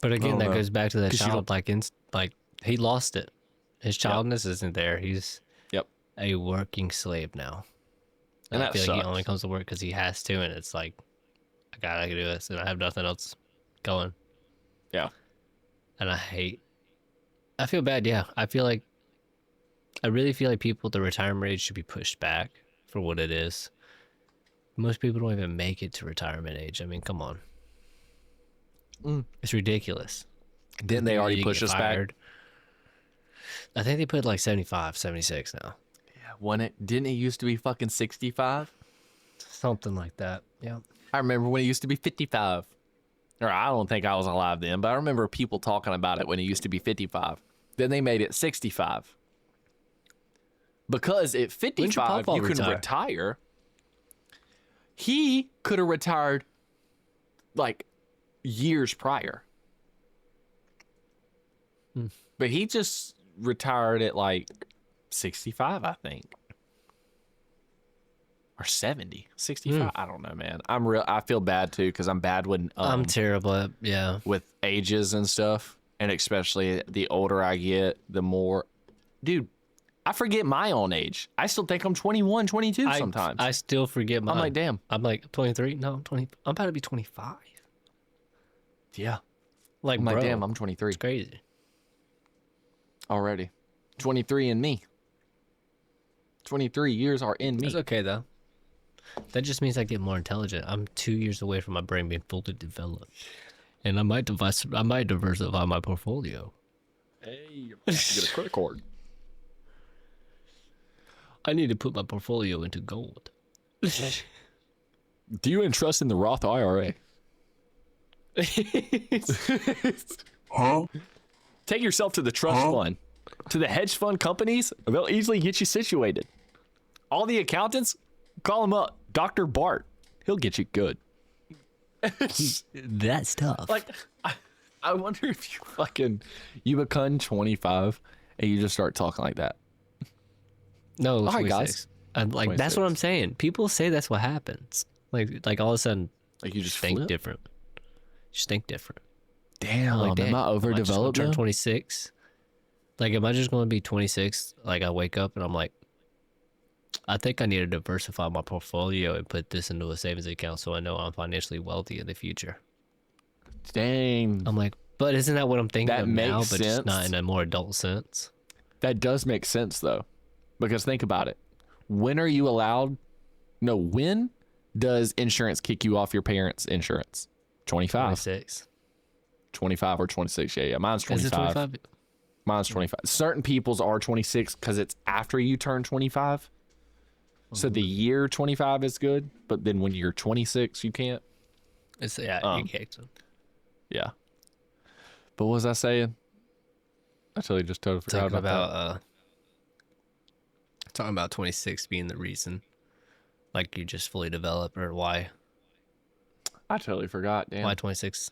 C: But again,
B: don't
C: that
B: know.
C: goes back to the
B: 'Cause you
C: child like he lost it. His childness isn't there. He's
B: Yep.
C: a working slave now.
B: And
C: I
B: that
C: feel like he
B: sucks.
C: only comes to work because he has to, and it's like, I gotta do this, and I have nothing else going.
B: Yeah.
C: And I feel bad. Yeah, I really feel like people, the retirement age should be pushed back for what it is. Most people don't even make it to retirement age. I mean, come on. It's ridiculous.
B: Didn't they already
C: You
B: push
C: get
B: us
C: fired.
B: back?
C: I think they put like 75, 76 now.
B: Yeah, didn't it used to be fucking 65?
C: Something like that. Yeah.
B: I remember when it used to be 55. Or I don't think I was alive then, but I remember people talking about it when it used to be 55. Then they made it 65. Because at 55, you can retire. He could have retired like years prior. But he just retired at like 65, I think. Or 70, 65. I don't know, man. I feel bad too because I'm bad when
C: I'm terrible at, yeah.
B: with ages and stuff, and especially the older I get, the more, dude, I forget my own age. I still think I'm 21, 22 sometimes.
C: I still forget mine.
B: I'm like, damn.
C: I'm like 23. No, I'm 20. I'm about to be 25.
B: Yeah.
C: Like,
B: I'm
C: bro,
B: like, damn, I'm 23
C: it's crazy.
B: already. 23 in me. 23 years are in me.
C: It's okay though. That just means I get more intelligent. I'm 2 years away from my brain being fully developed, and I might diversify my portfolio.
B: Hey, you're about to get a credit card.
C: I need to put my portfolio into gold.
B: Do you entrust in the Roth IRA? Huh? Take yourself to the trust fund, to the hedge fund companies. They'll easily get you situated. All the accountants, call them up. Dr. Bart, he'll get you good.
C: That's tough.
B: Like, I wonder if you become 25 and you just start talking like that.
C: No,
B: All right,
C: 26.
B: guys.
C: I'm like, that's what
B: 26.
C: I'm saying. People say that's what happens. Like all of a sudden,
B: Like you just
C: think
B: flip?
C: different. Just think different.
B: Damn,
C: Like,
B: am I
C: am I just gonna
B: overdeveloped
C: turn
B: now?
C: 26? Like, am I just going to be 26? Like, I wake up and I'm like, I think I need to diversify my portfolio and put this into a savings account so I know I'm financially wealthy in the future.
B: Dang.
C: I'm like, but isn't that what I'm thinking
B: That
C: of now,
B: makes
C: but just
B: sense.
C: not in a more adult sense?
B: That does make sense though. Because think about it. When are you allowed? No, when does insurance kick you off your parents' insurance? 25.
C: 26.
B: 25 or 26. Yeah. Mine's
C: Is
B: 25.
C: it 25?
B: Mine's 25. Certain people's are 26 because it's after you turn 25. So the year 25 is good, but then when you're 26, you can't.
C: It's, yeah, you can't.
B: Yeah. But what was I saying? I totally just forgot
C: Talking
B: about that.
C: talking about 26 being the reason, like you just fully develop, or why
B: I totally forgot. Damn.
C: 26?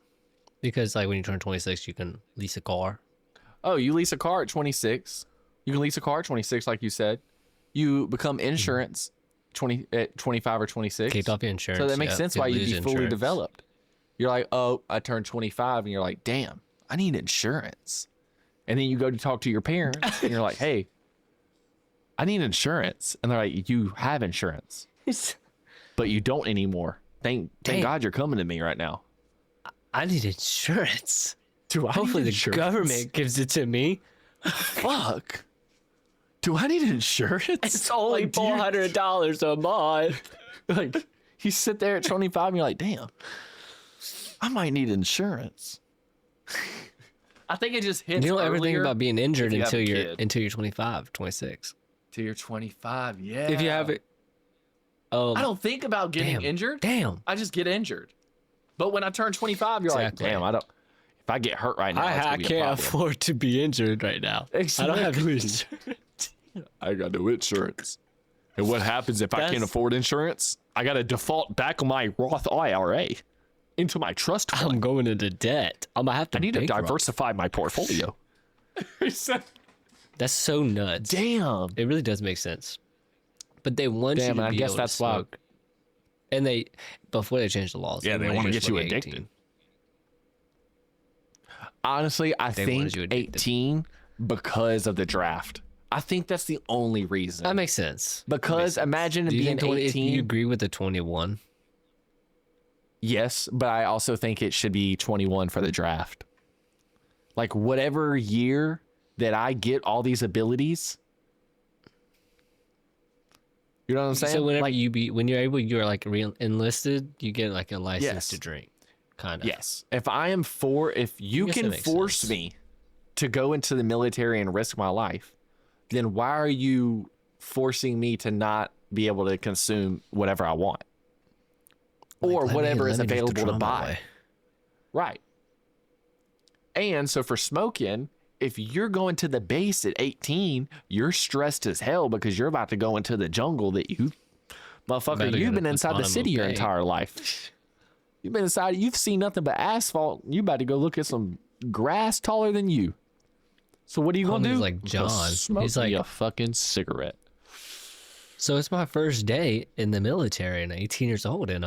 C: Because like when you turn 26, you can lease a car.
B: Oh, you lease a car at 26. You can lease a car at 26, like you said. You become insurance at 25 or 26.
C: Kicked off your insurance.
B: So that makes
C: yeah,
B: sense
C: you
B: why you'd
C: lose
B: be fully
C: insurance.
B: developed. You're like, oh, I turned 25, and you're like, damn, I need insurance. And then you go to talk to your parents, and you're like, hey, I need insurance. And they're like, you have insurance, but you don't anymore. Thank
C: Damn.
B: God you're coming to me right now.
C: I need insurance.
B: Do I
C: Hopefully
B: need
C: the
B: insurance?
C: government gives it to me.
B: Fuck. Do I need insurance?
C: It's only
B: Like, do you-
C: $400 a month.
B: Like, you sit there at 25 and you're like, damn, I might need insurance. I think it just hits
C: You don't ever think
B: earlier
C: about being injured
B: if you have a
C: until
B: kid.
C: you're 25, 26.
B: till you're 25. Yeah.
C: If you have it. Oh,
B: I don't think about getting
C: damn.
B: injured.
C: Damn.
B: I just get injured. But when I turn 25, you're
C: Exactly.
B: like, damn, I don't. If I get hurt right now, it's
C: I
B: gonna be a
C: can't
B: problem.
C: afford to be injured right now. I don't have
B: Exactly.
C: insurance.
B: I got no insurance. And what happens if I can't
C: That's-
B: afford insurance? I got to default back on my Roth IRA into my trust fund.
C: I'm going into debt. I'm gonna have to.
B: I need to
C: bankrupt.
B: diversify my portfolio.
C: That's so nuts.
B: Damn.
C: It really does make sense. But they want you
B: Damn,
C: to
B: and I
C: be
B: guess
C: able
B: that's
C: to
B: why-
C: smoke. And they, before they changed the laws,
B: Yeah, they
C: wanted
B: want to
C: to
B: get you
C: smoke
B: addicted.
C: 18.
B: Honestly, I
C: They
B: think
C: wanted you addicted.
B: 18 because of the draft. I think that's the only reason.
C: That makes sense.
B: Because imagine
C: Do you
B: being
C: think
B: 18.
C: you agree with the 21?
B: Yes, but I also think it should be 21 for the draft. Like whatever year that I get all these abilities. You know what I'm saying?
C: So whenever
B: like,
C: you're like enlisted, you get like a license
B: Yes.
C: to drink, kind of.
B: yes. If you
C: guess that
B: can
C: makes
B: force
C: sense.
B: me to go into the military and risk my life, then why are you forcing me to not be able to consume whatever I want? Or whatever is available to buy. Right. And so for smoking, if you're going to the base at 18, you're stressed as hell because you're about to go into the jungle that you've been inside the city your entire life. You've been inside, you've seen nothing but asphalt. You about to go look at some grass taller than you. So what are you going to do?
C: Homie's like John.
B: Smoke
C: He's like
B: a fucking cigarette.
C: So it's my first day in the military, and I'm 18 years old, and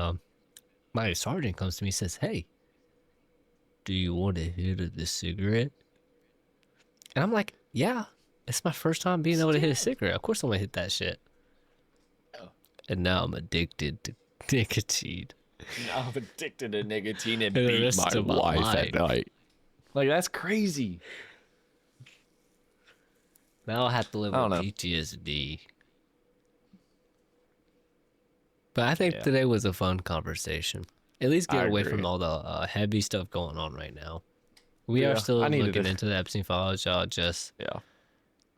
C: my sergeant comes to me and says, "Hey, do you want to hit the cigarette?" And I'm like, "Yeah, it's my first time being able to hit a cigarette. Of course I'm gonna hit that shit." And now I'm addicted to nicotine.
B: I'm addicted to nicotine and
C: For the
B: beat
C: rest
B: my
C: of my
B: wife
C: life.
B: at night. Like, that's crazy.
C: Now I have to live
B: I
C: with
B: don't know.
C: PTSD. But I think
B: Yeah.
C: today was a fun conversation. At least
B: I
C: get away
B: agree.
C: from all the heavy stuff going on right now. We
B: Yeah,
C: are still
B: I needed
C: looking
B: it.
C: into the Epstein files, y'all. Just
B: Yeah.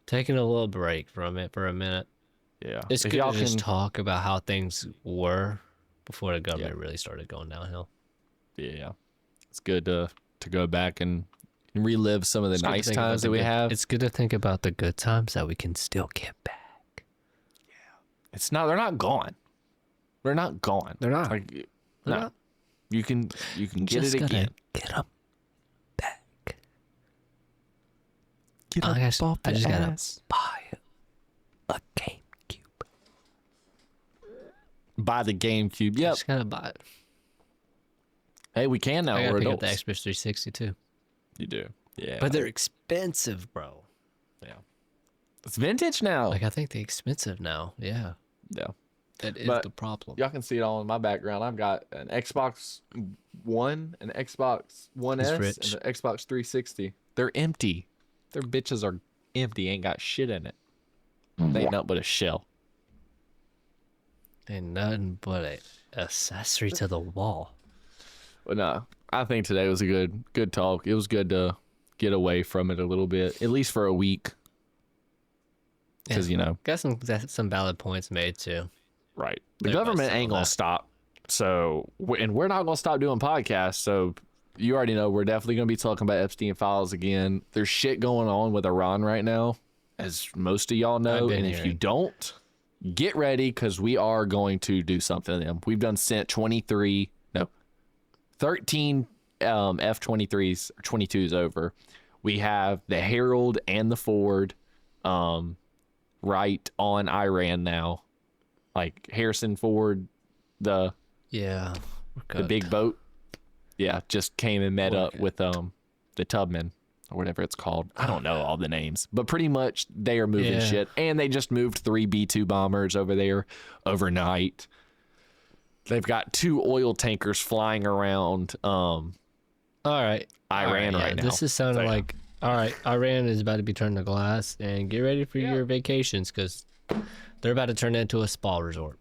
C: taking a little break from it for a minute.
B: Yeah.
C: It's
B: If
C: good
B: y'all
C: to just
B: can-
C: talk about how things were before the government really started going downhill.
B: Yeah. It's good to go back and relive some of the
C: It's good to
B: nice
C: think about
B: times
C: the
B: that we
C: good-
B: have.
C: It's good to think about the good times that we can still get back.
B: They're not gone. They're not gone.
C: They're not.
B: Like,
C: They're
B: no.
C: not.
B: You can get
C: Just
B: it
C: gotta
B: again.
C: get them back.
B: Get
C: I
B: up
C: guess
B: off
C: I
B: the
C: just gotta
B: ass.
C: buy a GameCube.
B: Buy the GameCube. Yep.
C: Just gotta buy it.
B: Hey, we can now.
C: I gotta
B: We're
C: pick up
B: adults.
C: the Xbox 360 too.
B: You do. Yeah.
C: But they're expensive, bro.
B: It's vintage now.
C: Like I think they're expensive now. Yeah,
B: yeah.
C: that is
B: But
C: the problem.
B: Y'all can see it all in my background. I've got an Xbox One, an Xbox One
C: He's
B: S,
C: rich.
B: and an Xbox 360. They're empty. Their bitches are empty. Ain't got shit in it. They ain't nothing but a shell.
C: Ain't nothing but a accessory to the wall.
B: But no, I think today was a good talk. It was good to get away from it a little bit, at least for a week. Because,
C: Got some valid points made too.
B: right. The
C: Everybody
B: government
C: saw
B: ain't going
C: that.
B: to stop. So, and we're not going to stop doing podcasts. So, you already know we're definitely going to be talking about Epstein files again. There's shit going on with Iran right now, as most of y'all know.
C: I've been
B: And if you
C: hearing.
B: don't, get ready because we are going to do something to them. We've done sent 13 F-23s or 22s over. We have the Herald and the Ford right on Iran now. Like Harrison Ford, the
C: Yeah,
B: big boat. Yeah, just came and met
C: We're
B: up
C: good.
B: with the Tubman or whatever it's called. I don't know all the names, but pretty much they are moving
C: Yeah.
B: shit. And they just moved 3 B-2 bombers over there overnight. They've got 2 oil tankers flying around
C: All right.
B: Iran right now.
C: This is sounding
B: So, yeah.
C: like all right. Iran is about to be turned to glass, and get ready for your vacations because they're about to turn into a spa resort.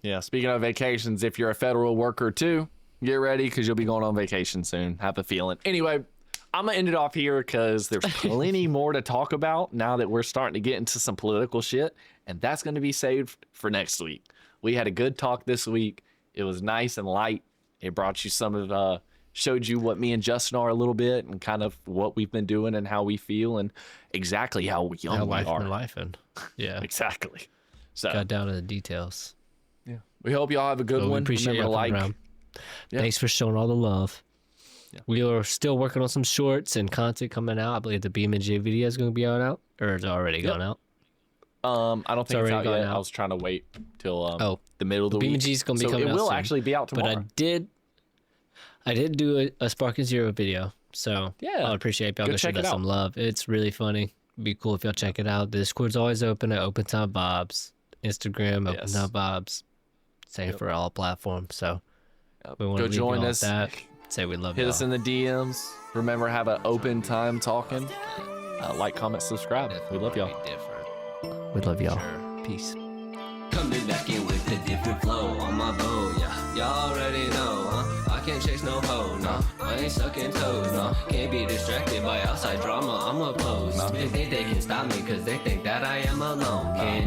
B: Yeah, speaking of vacations, if you're a federal worker too, get ready because you'll be going on vacation soon. Have a feeling. Anyway, I'm gonna end it off here because there's plenty more to talk about now that we're starting to get into some political shit, and that's gonna be saved for next week. We had a good talk this week. It was nice and light. It brought you some of showed you what me and Justin are a little bit and kind of what we've been doing and how we feel and exactly how young we
C: life
B: are.
C: and life and yeah,
B: Exactly. So
C: got down to the details.
B: yeah, we hope y'all have a good
C: But we
B: one.
C: appreciate
B: Remember
C: y'all
B: to
C: coming
B: like.
C: around.
B: Yeah.
C: Thanks for showing all the love.
B: Yeah.
C: We are still working on some shorts and content coming out. I believe the BMJ video is going to be out, or it's already gone out.
B: I don't think it's
C: already
B: out
C: gone
B: yet.
C: out.
B: I was trying to wait till
C: Oh,
B: the middle of the week.
C: BMG is gonna be
B: so
C: coming
B: it
C: out
B: will
C: soon.
B: actually be out
C: But
B: tomorrow.
C: I did do a Spark and Zero video, So
B: Yeah.
C: I'd appreciate if y'all
B: Go
C: go show
B: check it
C: that some
B: out.
C: love. It's really funny. It'd be cool if y'all check it out. The Discord's always open at OpenTimeVibes. Instagram,
B: Yes.
C: OpenTimeVibes. Same for all platforms. So we want
B: Go
C: to leave
B: join
C: y'all
B: us.
C: with that. Say we love
B: Hit
C: y'all.
B: us in the DMs. Remember, have an open time talking. Like, comment, subscribe. We love y'all.
C: We love y'all. Peace.
D: Coming back in with a different flow on my boat, yeah. Y'all already know, huh? I can't chase no hoe, no. I ain't sucking toes, no. Can't be distracted by outside drama, I'm opposed. They think they can stop me cause they think that I am alone. Can't